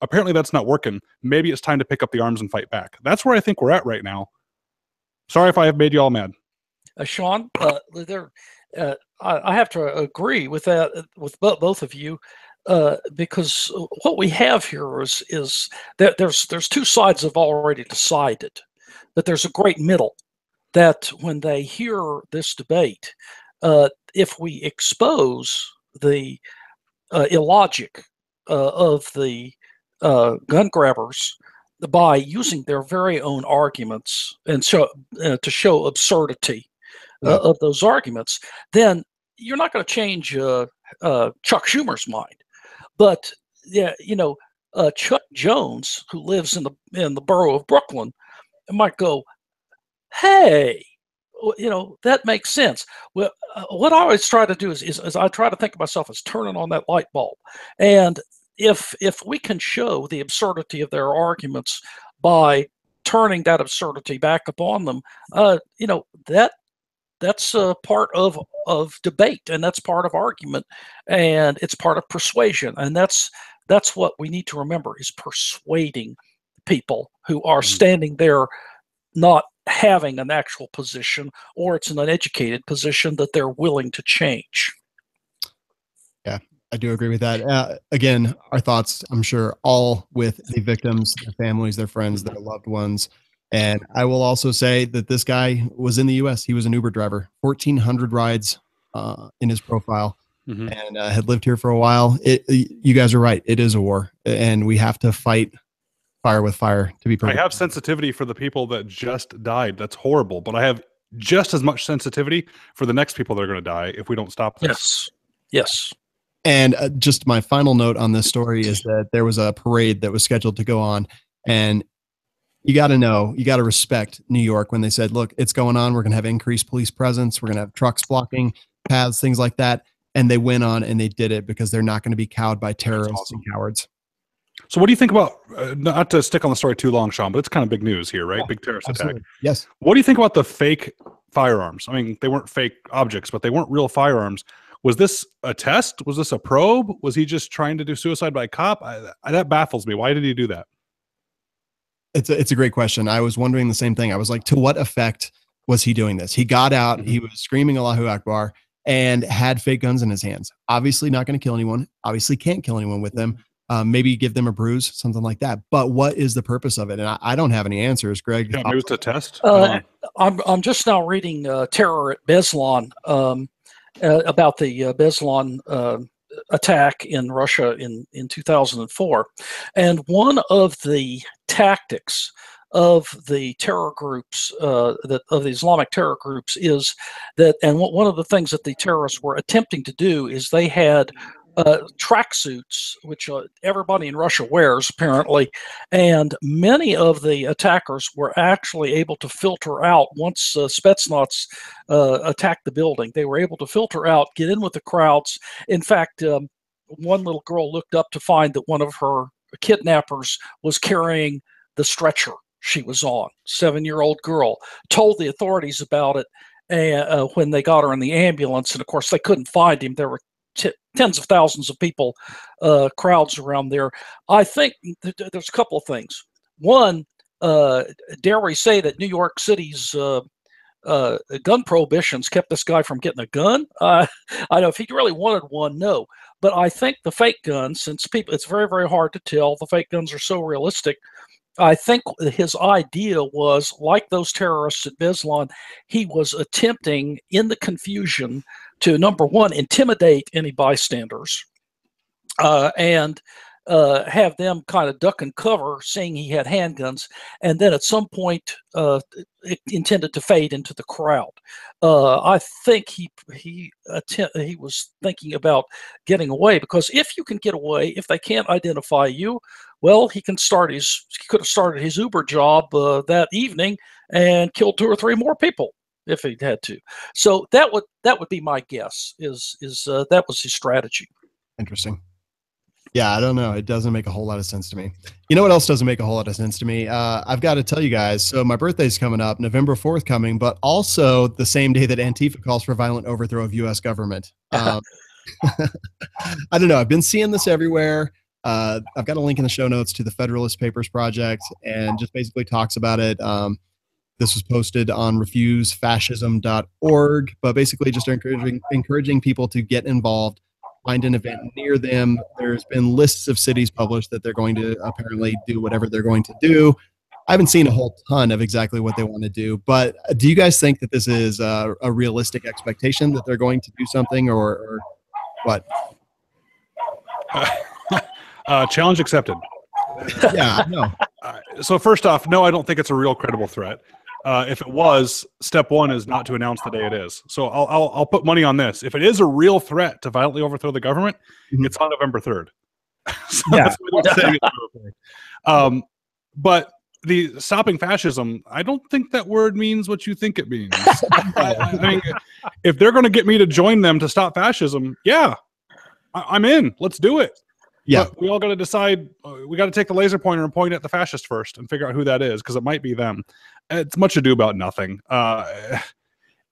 Apparently that's not working. Maybe it's time to pick up the arms and fight back. That's where I think we're at right now. Sorry if I have made you all mad. Sean, I have to agree with that, with both of you. Because what we have here is that there's two sides have already decided, but there's a great middle that when they hear this debate, if we expose the illogic of the gun grabbers by using their very own arguments and to show absurdity of those arguments, then you're not going to change Chuck Schumer's mind. But yeah, Chuck Jones, who lives in the borough of Brooklyn, might go, "Hey, that makes sense." Well, what I always try to do is I try to think of myself as turning on that light bulb, and if we can show the absurdity of their arguments by turning that absurdity back upon them, that's part of debate, and that's part of argument, and it's part of persuasion, and that's what we need to remember, is persuading people who are standing there not having an actual position, or it's an uneducated position that they're willing to change. Yeah, I do agree with that. Again, our thoughts, I'm sure, all with the victims, their families, their friends, their loved ones. And I will also say that this guy was in the U.S. He was an Uber driver, 1,400 rides in his profile, and had lived here for a while. You guys are right. It is a war, and we have to fight fire with fire, to be perfect. I have sensitivity for the people that just died. That's horrible. But I have just as much sensitivity for the next people that are going to die if we don't stop this. Yes. And just my final note on this story is that there was a parade that was scheduled to go on, and you got to respect New York when they said, look, it's going on. We're going to have increased police presence. We're going to have trucks blocking paths, things like that. And they went on and they did it because they're not going to be cowed by terrorists and cowards. So what do you think about, not to stick on the story too long, Sean, but it's kind of big news here, right? Yeah, big terrorist absolutely. attack. Yes. What do you think about the fake firearms? I mean, they weren't fake objects, but they weren't real firearms. Was this a test? Was this a probe? Was he just trying to do suicide by cop? That baffles me. Why did he do that? It's a great question. I was wondering the same thing. I was like, to what effect was he doing this? He got out, he was screaming Allahu Akbar, and had fake guns in his hands. Obviously not going to kill anyone. Obviously can't kill anyone with them. Maybe give them a bruise, something like that. But what is the purpose of it? And I don't have any answers, Greg. Yeah, maybe it's a test. I'm just now reading Terror at Beslan about the Beslan attack in Russia in 2004. And one of the tactics of the terror groups, of the Islamic terror groups, is that, and one of the things that the terrorists were attempting to do is they had tracksuits, which everybody in Russia wears apparently, and many of the attackers were actually able to filter out once Spetsnaz attacked the building. They were able to filter out, get in with the crowds. In fact, one little girl looked up to find that one of her kidnappers was carrying the stretcher she was on. 7-year-old girl told the authorities about it when they got her in the ambulance, and of course they couldn't find him. There were tens of thousands of people, crowds around there. I think there's a couple of things. One, dare we say that New York City's gun prohibitions kept this guy from getting a gun? I know if he really wanted one, no. But I think the fake guns, since it's very, very hard to tell, the fake guns are so realistic. I think his idea was, like those terrorists at Beslan, he was attempting in the confusion to, number one, intimidate any bystanders, and have them kind of duck and cover, saying he had handguns, and then at some point it intended to fade into the crowd. I think he was thinking about getting away, because if you can get away, if they can't identify you, well, he could have started his Uber job that evening and killed 2 or 3 more people if he had to. So that would be my guess. Is that was his strategy? Interesting. Yeah, I don't know. It doesn't make a whole lot of sense to me. You know what else doesn't make a whole lot of sense to me? I've got to tell you guys. So my birthday's coming up, November 4th coming, but also the same day that Antifa calls for violent overthrow of U.S. government. I don't know. I've been seeing this everywhere. I've got a link in the show notes to the Federalist Papers Project, and just basically talks about it. This was posted on refusefascism.org, but basically just encouraging people to get involved, find an event near them. There's been lists of cities published that they're going to apparently do whatever they're going to do. I haven't seen a whole ton of exactly what they want to do, but do you guys think that this is a realistic expectation that they're going to do something, or what? Challenge accepted. Yeah, no. So first off, no, I don't think it's a real credible threat. If it was, step one is not to announce the day it is. So I'll put money on this. If it is a real threat to violently overthrow the government, it's on November 3rd. So that's what I'm saying. But the stopping fascism, I don't think that word means what you think it means. I mean, if they're going to get me to join them to stop fascism, yeah, I'm in. Let's do it. Yeah. But we all got to decide. We got to take the laser pointer and point at the fascist first and figure out who that is, because it might be them. It's much ado about nothing.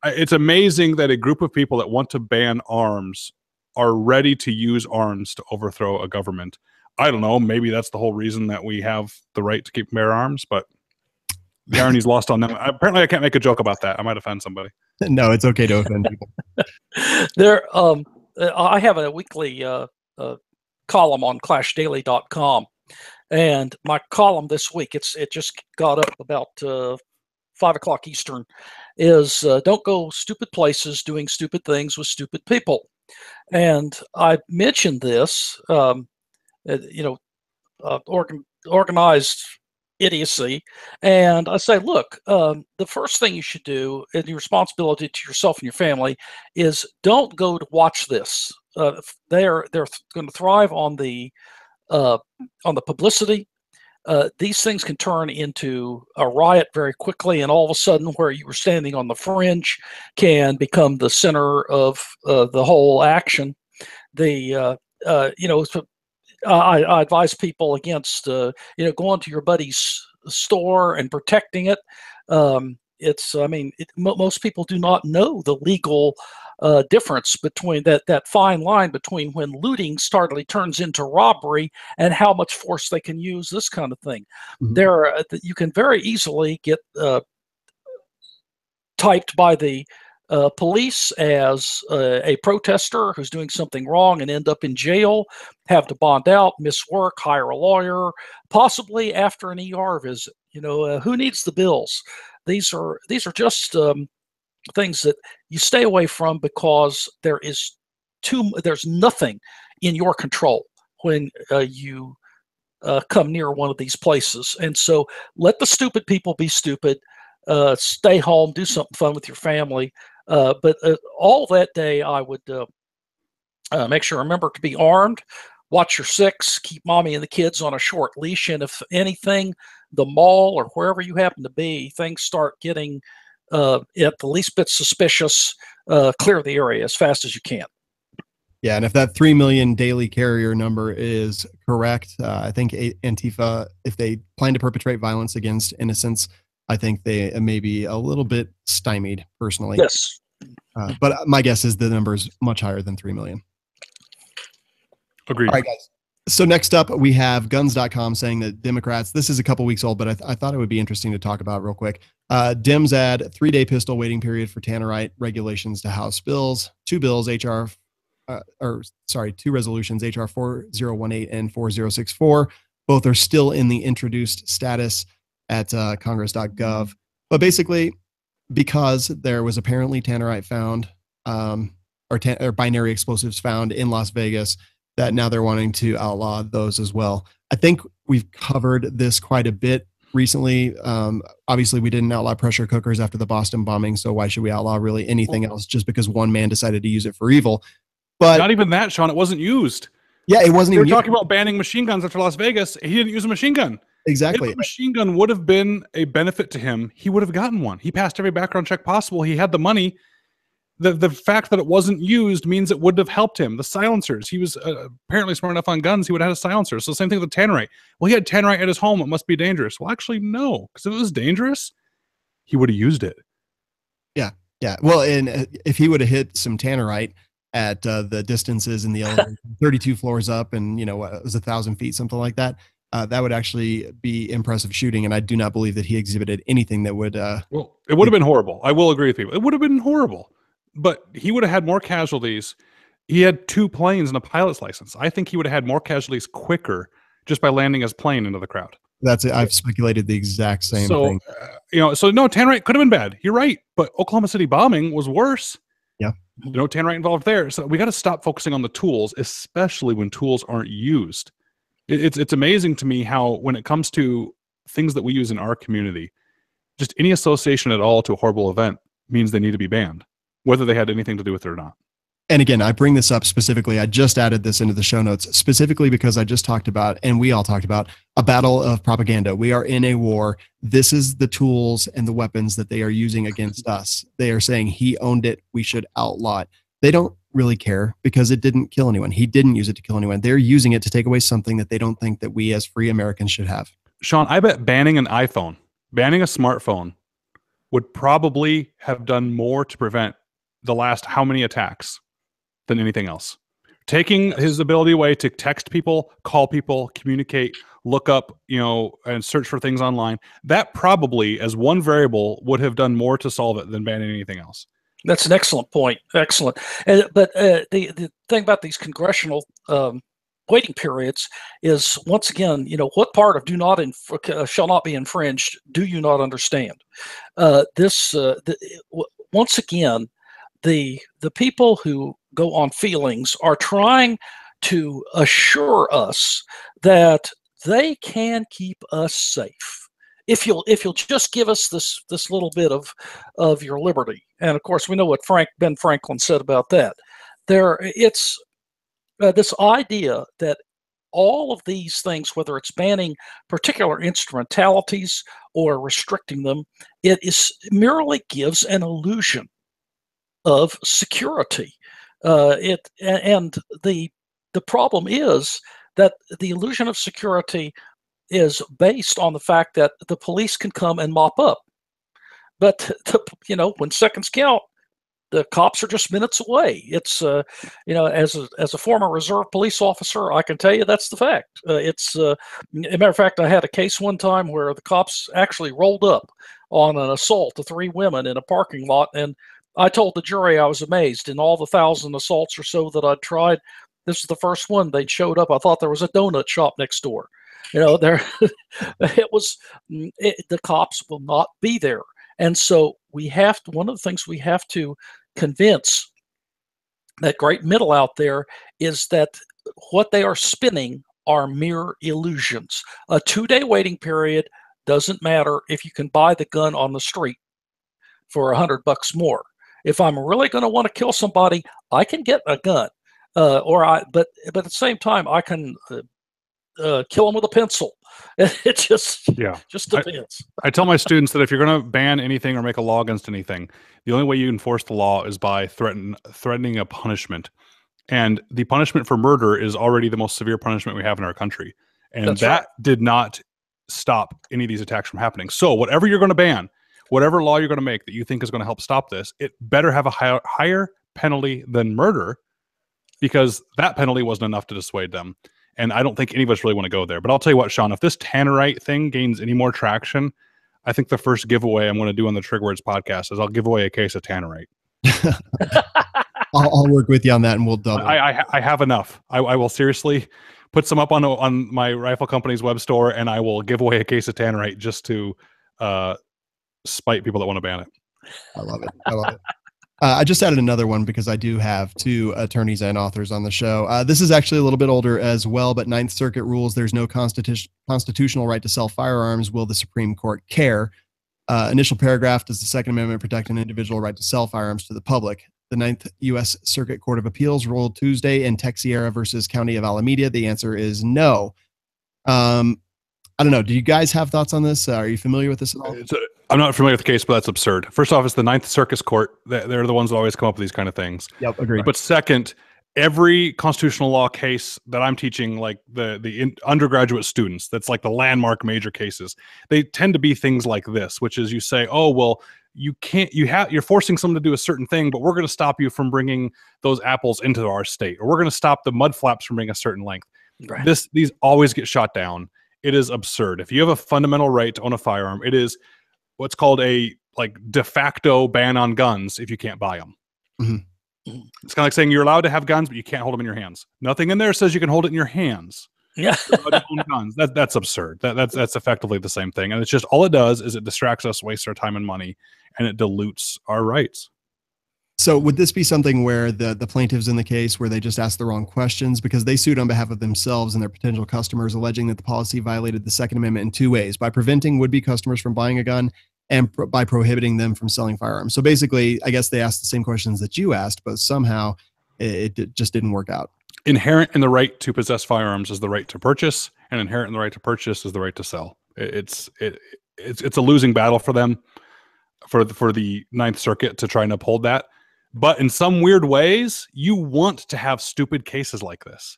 It's amazing that a group of people that want to ban arms are ready to use arms to overthrow a government. I don't know. Maybe that's the whole reason that we have the right to keep and bear arms, but the irony's lost on them. Apparently, I can't make a joke about that. I might offend somebody. No, it's okay to offend people. I have a weekly column on ClashDaily.com, and my column this week, it just got up about 5 o'clock Eastern, is don't go stupid places doing stupid things with stupid people. And I mentioned this, organized idiocy. And I say, look, the first thing you should do, and your responsibility to yourself and your family, is don't go to watch this. They're going to thrive on the publicity. These things can turn into a riot very quickly, and all of a sudden, where you were standing on the fringe can become the center of the whole action. I advise people against going to your buddy's store and protecting it. Most people do not know the legal difference between that fine line between when looting startly turns into robbery and how much force they can use, this kind of thing. You can very easily get typed by the police as a protester who's doing something wrong and end up in jail, have to bond out, miss work, hire a lawyer, possibly after an ER visit. Who needs the bills? These are just things that you stay away from, because there's nothing in your control when you come near one of these places. And so let the stupid people be stupid. Stay home, do something fun with your family. But all that day, I would make sure, remember to be armed, watch your six, keep mommy and the kids on a short leash. And if anything, the mall or wherever you happen to be, things start getting at the least bit suspicious, clear the area as fast as you can. Yeah, and if that 3 million daily carrier number is correct, I think Antifa, if they plan to perpetrate violence against innocents, I think they may be a little bit stymied, personally. Yes. But my guess is the number is much higher than 3 million. Agreed. All right, guys. So next up, we have guns.com saying that Democrats, this is a couple weeks old, but I thought it would be interesting to talk about real quick. Dems add 3-day pistol waiting period for Tannerite regulations to House bills. Two resolutions, HR 4018 and 4064. Both are still in the introduced status at congress.gov. But basically, because there was apparently Tannerite found, or binary explosives found in Las Vegas, that now they're wanting to outlaw those as well. I think we've covered this quite a bit recently. Obviously, we didn't outlaw pressure cookers after the Boston bombing, so why should we outlaw really anything else just because one man decided to use it for evil? But not even that, Sean. It wasn't used. Yeah, it wasn't even. We're talking about banning machine guns after Las Vegas. He didn't use a machine gun. Exactly. If a machine gun would have been a benefit to him, he would have gotten one. He passed every background check possible. He had the money. The fact that it wasn't used means it would have helped him. The silencers. He was apparently smart enough on guns. He would have had a silencer. So same thing with Tannerite. Well, he had Tannerite at his home. It must be dangerous. Well, actually, no. Because if it was dangerous, he would have used it. Yeah. Yeah. Well, and if he would have hit some Tannerite at the distances in the elevator, 32 floors up and, it was 1,000 feet, something like that, that would actually be impressive shooting. And I do not believe that he exhibited anything that would... well, it would have been horrible. I will agree with people. It would have been horrible. But he would have had more casualties. He had 2 planes and a pilot's license. I think he would have had more casualties quicker just by landing his plane into the crowd. That's it. I've speculated the exact same thing. So no, Tannerite could have been bad. You're right. But Oklahoma City bombing was worse. Yeah. No tannerite involved there. So we got to stop focusing on the tools, especially when tools aren't used. It's amazing to me how when it comes to things that we use in our community, just any association at all to a horrible event means they need to be banned, whether they had anything to do with it or not. And again, I bring this up specifically. I just added this into the show notes specifically because I just talked about, and we all talked about, a battle of propaganda. We are in a war. This is the tools and the weapons that they are using against us. They are saying he owned it. We should outlaw it. They don't really care because it didn't kill anyone. He didn't use it to kill anyone. They're using it to take away something that they don't think that we as free Americans should have. Sean, I bet banning an iPhone, banning a smartphone would probably have done more to prevent the last how many attacks than anything else. Taking his ability away to text people, call people, communicate, look up, and search for things online, that probably, as one variable, would have done more to solve it than banning anything else. That's an excellent point. Excellent. But the thing about these congressional waiting periods is, once again, what part of shall not be infringed do you not understand? Once again, the people who go on feelings are trying to assure us that they can keep us safe if you'll just give us this little bit of your liberty. And of course, we know what Ben Franklin said about that. It's this idea that all of these things, whether it's banning particular instrumentalities or restricting them, it merely gives an illusion of security. And the problem is that the illusion of security is based on the fact that the police can come and mop up. But when seconds count, the cops are just minutes away. It's as a former reserve police officer, I can tell you that's the fact. As a matter of fact, I had a case one time where the cops actually rolled up on an assault of 3 women in a parking lot, and I told the jury I was amazed. In all the 1,000 assaults or so that I'd tried, this is the first one they'd showed up. I thought there was a donut shop next door. The cops will not be there. And so one of the things we have to convince that great middle out there is that what they are spinning are mere illusions. A 2-day waiting period doesn't matter if you can buy the gun on the street for $100 more. If I'm really going to want to kill somebody, I can get a gun, but at the same time, I can kill them with a pencil. It just depends. I tell my students that if you're going to ban anything or make a law against anything, the only way you enforce the law is by threatening a punishment. And the punishment for murder is already the most severe punishment we have in our country. And that did not stop any of these attacks from happening. So whatever you're going to ban, whatever law you're going to make that you think is going to help stop this, it better have a higher penalty than murder, because that penalty wasn't enough to dissuade them. And I don't think any of us really want to go there. But I'll tell you what, Sean, if this tannerite thing gains any more traction, I think the first giveaway I'm going to do on the Trigger Words podcast is I'll give away a case of tannerite. I'll work with you on that, and we'll double. I have enough. I will seriously put some up on my rifle company's web store, and I will give away a case of tannerite just to spite people that want to ban it. I love it. I just added another one because I do have 2 attorneys and authors on the show. This is actually a little bit older as well, but Ninth Circuit rules there's no constitutional right to sell firearms. Will the Supreme Court care? Initial paragraph, does the Second Amendment protect an individual right to sell firearms to the public? The Ninth U.S. Circuit Court of Appeals ruled Tuesday in Texiera versus County of Alameda. The answer is no. I don't know. Do you guys have thoughts on this? Are you familiar with this at all? I'm not familiar with the case, but that's absurd. First off, it's the Ninth Circuit Court. They're the ones that always come up with these kind of things. Yep, agreed. But second, every constitutional law case that I'm teaching, like the undergraduate students, that's like the landmark major cases, they tend to be things like this, which is you say, oh, well, you're forcing someone to do a certain thing, but we're going to stop you from bringing those apples into our state, or we're going to stop the mud flaps from being a certain length. Right. These always get shot down. It is absurd. If you have a fundamental right to own a firearm, it is what's called a de facto ban on guns if you can't buy them. Mm-hmm. It's kind of like saying you're allowed to have guns, but you can't hold them in your hands. Nothing in there says you can hold it in your hands. Yeah, own guns. That's absurd. That's effectively the same thing, and it's just all it does is it distracts us, wastes our time and money, and it dilutes our rights. So would this be something where the plaintiffs in the case where they just asked the wrong questions because they sued on behalf of themselves and their potential customers, alleging that the policy violated the Second Amendment in two ways: by preventing would-be customers from buying a gun and by prohibiting them from selling firearms. So basically, I guess they asked the same questions that you asked, but somehow it just didn't work out. Inherent in the right to possess firearms is the right to purchase, and inherent in the right to purchase is the right to sell. It's a losing battle for them, for the Ninth Circuit to try and uphold that. But in some weird ways, you want to have stupid cases like this,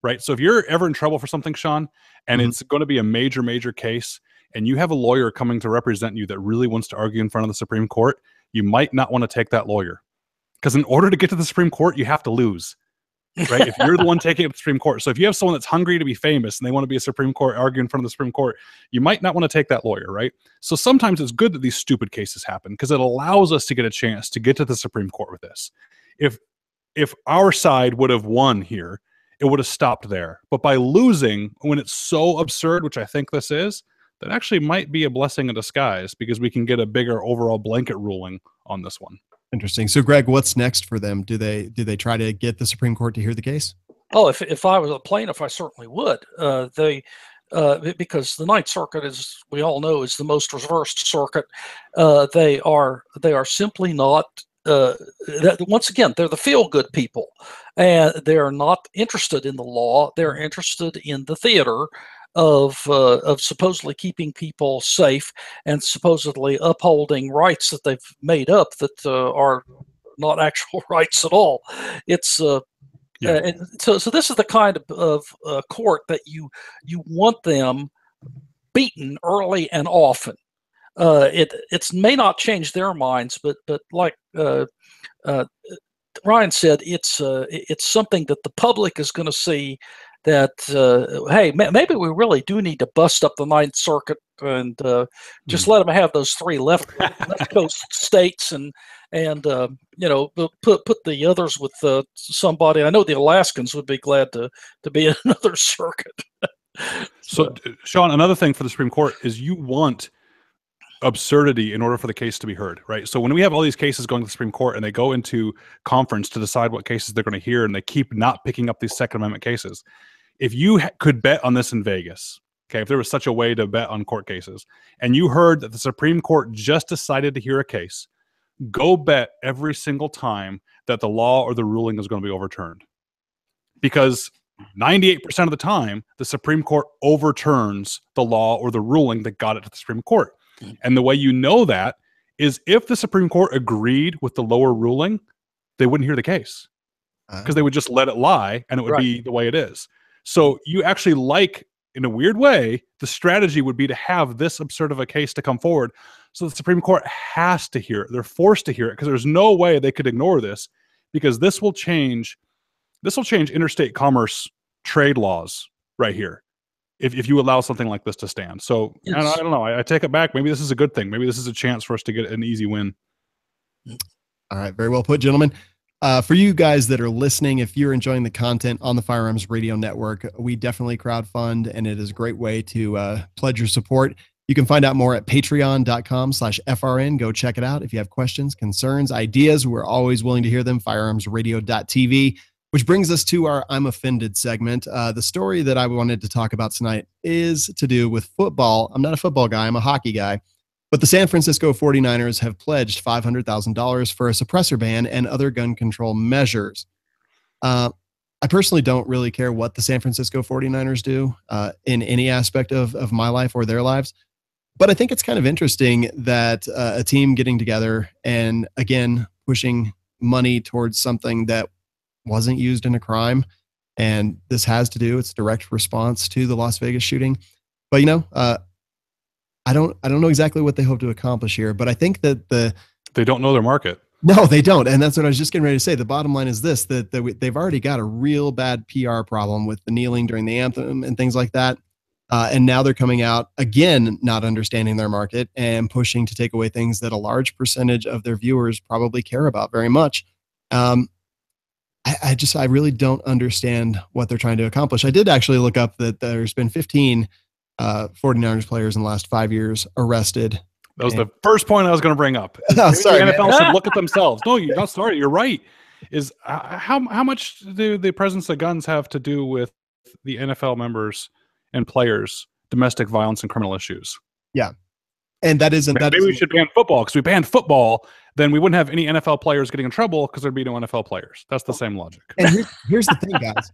right? So if you're ever in trouble for something, Sean, and it's going to be a major, major case, and you have a lawyer coming to represent you that really wants to argue in front of the Supreme Court, you might not want to take that lawyer. Because in order to get to the Supreme Court, you have to lose, right? If you're the one taking it to the Supreme Court. So if you have someone that's hungry to be famous and they want to be a Supreme Court, argue in front of the Supreme Court, you might not want to take that lawyer, right? So sometimes it's good that these stupid cases happen because it allows us to get a chance to get to the Supreme Court with this. If our side would have won here, it would have stopped there. But by losing, when it's so absurd, which I think this is, that actually might be a blessing in disguise because we can get a bigger overall blanket ruling on this one. Interesting. So, Greg, what's next for them? Do they try to get the Supreme Court to hear the case? Oh, if I was a plaintiff, I certainly would. Because the Ninth Circuit, as we all know, is the most reversed circuit. They are simply not. Once again, they're the feel-good people, and they're not interested in the law. They're interested in the theater of supposedly keeping people safe and supposedly upholding rights that they've made up that are not actual rights at all. It's and so this is the kind of court that you want them beaten early and often. It may not change their minds, but like Ryan said, it's something that the public is going to see. That hey, maybe we really do need to bust up the Ninth Circuit and just let them have those three left coast states and put the others with somebody. I know the Alaskans would be glad to be in another circuit. So, Sean, another thing for the Supreme Court is you want absurdity in order for the case to be heard, right? So when we have all these cases going to the Supreme Court and they go into conference to decide what cases they're going to hear and they keep not picking up these Second Amendment cases, if you could bet on this in Vegas, okay, if there was such a way to bet on court cases, and you heard that the Supreme Court just decided to hear a case, go bet every single time that the law or the ruling is going to be overturned. Because 98% of the time, the Supreme Court overturns the law or the ruling that got it to the Supreme Court. And the way you know that is if the Supreme Court agreed with the lower ruling, they wouldn't hear the case because they would just let it lie and it would be the way it is. So you actually like, in a weird way, the strategy would be to have this absurd of a case to come forward. So the Supreme Court has to hear it. They're forced to hear it because there's no way they could ignore this because this will change interstate commerce trade laws right here. If you allow something like this to stand. So I don't know. I take it back. Maybe this is a good thing. Maybe this is a chance for us to get an easy win. All right. Very well put, gentlemen. For you guys that are listening, if you're enjoying the content on the Firearms Radio Network, we definitely crowdfund, and it is a great way to pledge your support. You can find out more at patreon.com/FRN. Go check it out. If you have questions, concerns, ideas, we're always willing to hear them. Firearmsradio.tv. Which brings us to our I'm Offended segment. The story that I wanted to talk about tonight is to do with football. I'm not a football guy. I'm a hockey guy. But the San Francisco 49ers have pledged $500,000 for a suppressor ban and other gun control measures. I personally don't really care what the San Francisco 49ers do in any aspect of my life or their lives. But I think it's kind of interesting that a team getting together and, again, pushing money towards something that wasn't used in a crime. And this has to do, it's a direct response to the Las Vegas shooting. But, I don't know exactly what they hope to accomplish here, but I think that they don't know their market. No, they don't. And that's what I was just getting ready to say. The bottom line is this, that they've already got a real bad PR problem with the kneeling during the anthem and things like that. And now they're coming out again, not understanding their market and pushing to take away things that a large percentage of their viewers probably care about very much. I really don't understand what they're trying to accomplish. I did actually look up that there's been 15 49ers players in the last 5 years arrested That was the first point I was going to bring up. Oh, sorry, the NFL man. should look at themselves. No, you're not sorry. You're right. Is how much do the presence of guns have to do with the NFL members and players' domestic violence and criminal issues? Yeah. And that isn't that. Maybe we should ban football, because we banned football, then we wouldn't have any NFL players getting in trouble because there'd be no NFL players. That's the same logic. And here's the thing, guys.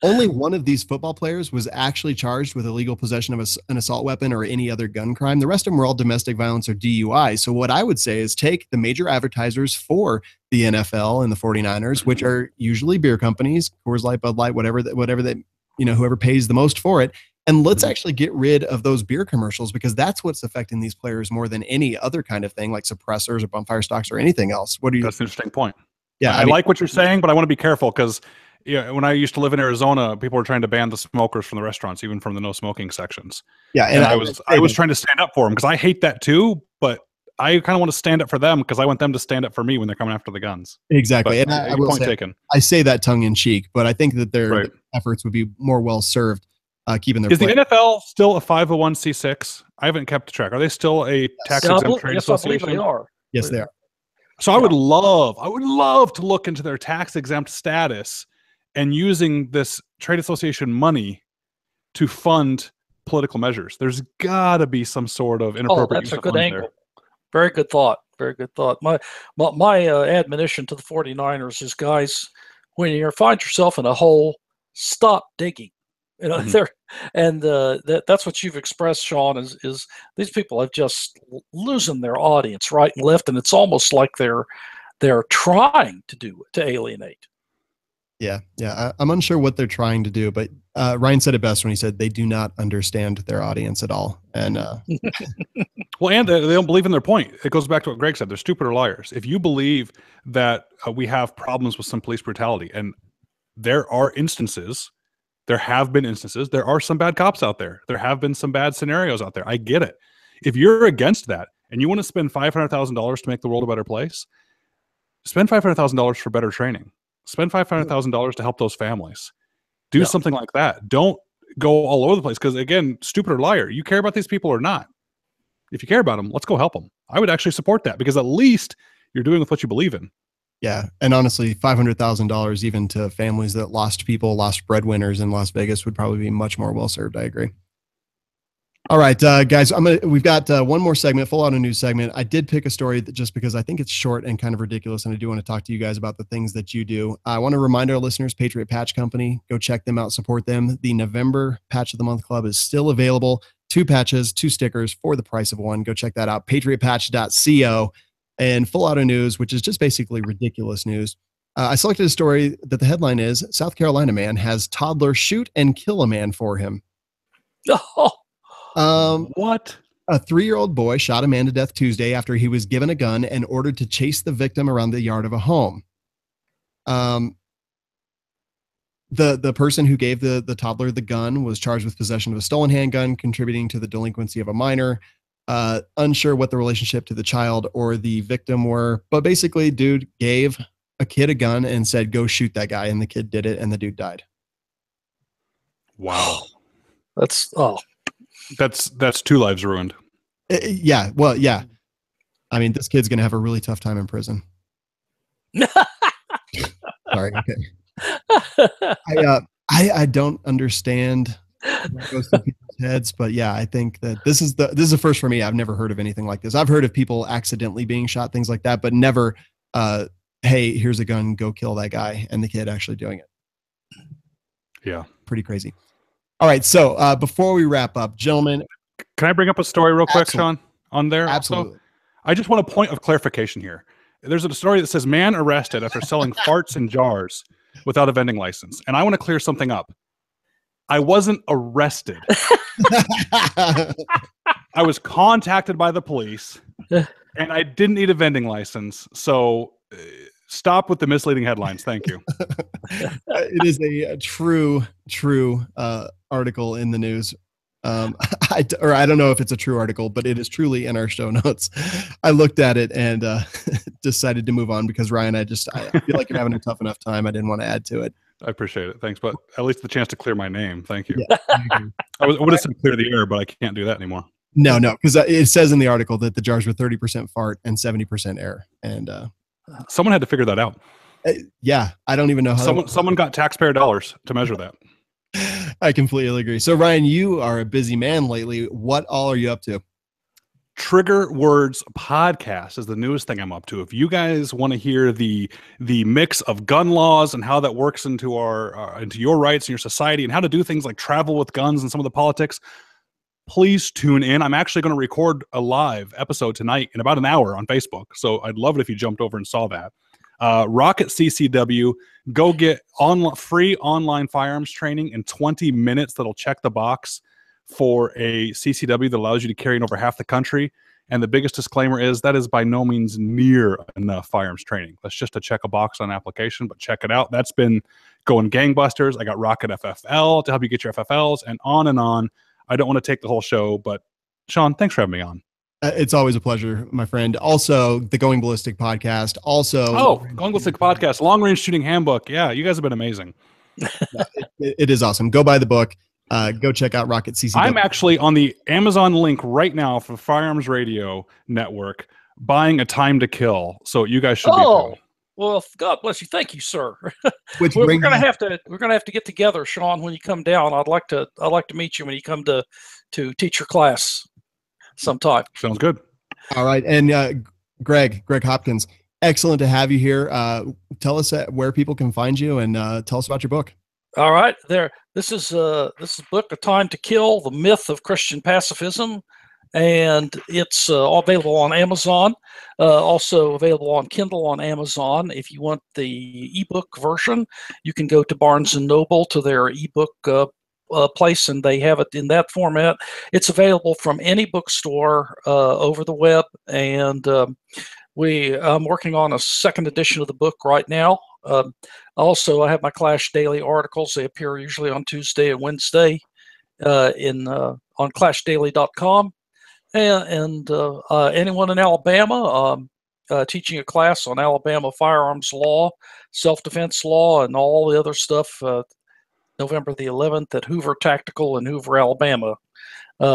Only one of these football players was actually charged with illegal possession of an assault weapon or any other gun crime. The rest of them were all domestic violence or DUI. So what I would say is take the major advertisers for the NFL and the 49ers, which are usually beer companies, Coors Light, Bud Light, whatever that, whoever pays the most for it. And let's actually get rid of those beer commercials, because that's what's affecting these players more than any other kind of thing, like suppressors or bump fire stocks or anything else. What do you? That's an interesting point. Yeah, I like what you're saying, but I want to be careful, because when I used to live in Arizona, people were trying to ban the smokers from the restaurants, even from the no smoking sections. Yeah, and I was trying to stand up for them, because I hate that too, but I kind of want to stand up for them because I want them to stand up for me when they're coming after the guns. Exactly. But, and I will point say, taken. I say that tongue in cheek, but I think that their efforts would be more well served keeping their. Is the NFL still a 501c6? I haven't kept track. Are they still a tax exempt trade association? I believe they are. Yes, they are. So I would love to look into their tax exempt status and using this trade association money to fund political measures. There's got to be some sort of inappropriate. That's a good angle. There. Very good thought. Very good thought. My admonition to the 49ers is, guys, when you find yourself in a hole, stop digging. That's what you've expressed, Sean. Is these people have just losing their audience right and left, and it's almost like they're trying to alienate. Yeah. I'm unsure what they're trying to do, but Ryan said it best when he said they do not understand their audience at all. And well, and they don't believe in their point. It goes back to what Greg said. They're stupid or liars. If you believe that we have problems with some police brutality, and there are instances, there have been instances, there are some bad cops out there. There have been some bad scenarios out there. I get it. If you're against that and you want to spend $500,000 to make the world a better place, spend $500,000 for better training. Spend $500,000 to help those families. Do something like that. Don't go all over the place, because, again, stupid or liar, you care about these people or not. If you care about them, let's go help them. I would actually support that, because at least you're doing with what you believe in. Yeah. And honestly, $500,000 even to families that lost breadwinners in Las Vegas would probably be much more well served. I agree. All right, guys, we've got one more segment, full auto news segment. I did pick a story that, just because I think it's short and kind of ridiculous, and I do want to talk to you guys about the things that you do. I want to remind our listeners, Patriot Patch Company, go check them out, support them. The November Patch of the Month Club is still available. 2 patches, 2 stickers for the price of 1. Go check that out, patriotpatch.co. And full auto news, which is just basically ridiculous news. I selected a story that the headline is, South Carolina man has toddler shoot and kill a man for him. What? A 3-year-old boy shot a man to death Tuesday after he was given a gun and ordered to chase the victim around the yard of a home. The person who gave the toddler the gun was charged with possession of a stolen handgun, contributing to the delinquency of a minor. Unsure what the relationship to the child or the victim were, but basically, dude gave a kid a gun and said, "Go shoot that guy," and the kid did it, and the dude died. Wow, that's 2 lives ruined. Yeah, well, yeah. I mean, this kid's gonna have a really tough time in prison. Sorry. Okay. I don't understand what goes through people's heads, but yeah, I think that this is a first for me. I've never heard of anything like this. I've heard of people accidentally being shot, things like that, but never, hey, here's a gun, go kill that guy, and the kid actually doing it. Yeah. Pretty crazy. All right. So before we wrap up, gentlemen. Can I bring up a story real quick, Sean, on there? Absolutely. Also? I just want a point of clarification here. There's a story that says man arrested after selling farts in jars without a vending license. And I want to clear something up. I wasn't arrested. I was contacted by the police, and I didn't need a vending license. So stop with the misleading headlines. Thank you. It is a true article in the news. I don't know if it's a true article, but it is truly in our show notes. I looked at it and decided to move on because Ryan, I feel like you're having a tough enough time. I didn't want to add to it. I appreciate it. Thanks. But at least the chance to clear my name. Thank you. Yeah, I would have said clear the air, but I can't do that anymore. No, because it says in the article that the jars were 30% fart and 70% air. And someone had to figure that out. Yeah, I don't even know how. Someone got taxpayer dollars to measure that. I completely agree. So Ryan, you are a busy man lately. What all are you up to? Trigger Words podcast is the newest thing I'm up to. If you guys want to hear the mix of gun laws and how that works into into your rights and your society and how to do things like travel with guns and some of the politics, please tune in. I'm actually going to record a live episode tonight in about an hour on Facebook. So I'd love it if you jumped over and saw that. Rocket CCW, go get free online firearms training in 20 minutes that'll check the box for a CCW that allows you to carry in over half the country. And the biggest disclaimer is that is by no means near enough firearms training. That's just to check a box on an application, but check it out. That's been going gangbusters. I got Rocket FFL to help you get your FFLs and on and on. I don't want to take the whole show, but Sean, thanks for having me on. It's always a pleasure, my friend. Also, the Going Ballistic podcast. Going Ballistic podcast, Long Range Shooting Handbook. Yeah, you guys have been amazing. It is awesome. Go buy the book. Go check out Rocket CCW. I'm actually on the Amazon link right now for Firearms Radio Network buying A Time to Kill. So you guys should be too. Well, God bless you. Thank you, sir. We're gonna have to get together, Sean, when you come down. I'd like to meet you when you come to teach your class sometime. Sounds good. All right. And Greg Hopkins, excellent to have you here. Tell us where people can find you and tell us about your book. All right, this is book, A Time to Kill: The Myth of Christian Pacifism, and it's available on Amazon. Also available on Kindle on Amazon. If you want the ebook version, you can go to Barnes and Noble to their ebook place, and they have it in that format. It's available from any bookstore over the web, and I'm working on a second edition of the book right now. Also, I have my Clash Daily articles. They appear usually on Tuesday and Wednesday on ClashDaily.com. And anyone in Alabama, teaching a class on Alabama firearms law, self-defense law, and all the other stuff. November the 11th at Hoover Tactical in Hoover, Alabama.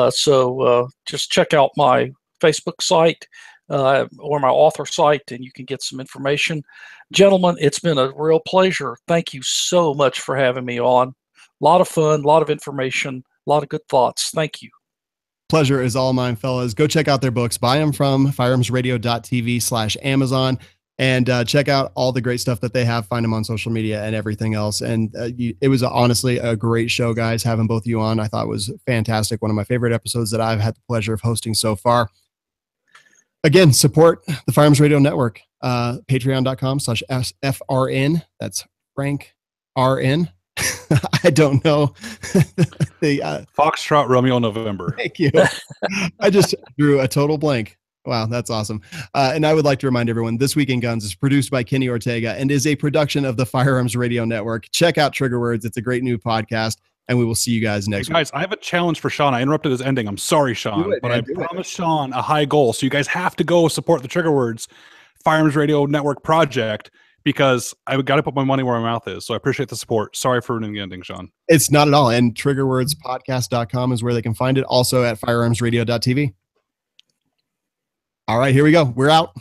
So just check out my Facebook site or my author site, and you can get some information. Gentlemen, it's been a real pleasure. Thank you so much for having me on. A lot of fun, a lot of information, a lot of good thoughts. Thank you. Pleasure is all mine, fellas. Go check out their books. Buy them from firearmsradio.tv/Amazon and check out all the great stuff that they have. Find them on social media and everything else. And it was honestly a great show, guys, having both of you on. I thought it was fantastic. One of my favorite episodes that I've had the pleasure of hosting so far. Again, support the Firearms Radio Network, patreon.com/FRN. That's Frank RN. I don't know. Foxtrot Romeo November. Thank you. I just drew a total blank. Wow, that's awesome. And I would like to remind everyone, This Week in Guns is produced by Kenny Ortega and is a production of the Firearms Radio Network. Check out Trigger Words. It's a great new podcast. And we will see you guys next week. Guys, I have a challenge for Sean. I interrupted his ending. I'm sorry, Sean. But I promised Sean a high goal. So you guys have to go support the Trigger Words Firearms Radio Network project because I've got to put my money where my mouth is. So I appreciate the support. Sorry for ruining the ending, Sean. It's not at all. And triggerwordspodcast.com is where they can find it. Also at firearmsradio.tv. All right, here we go. We're out.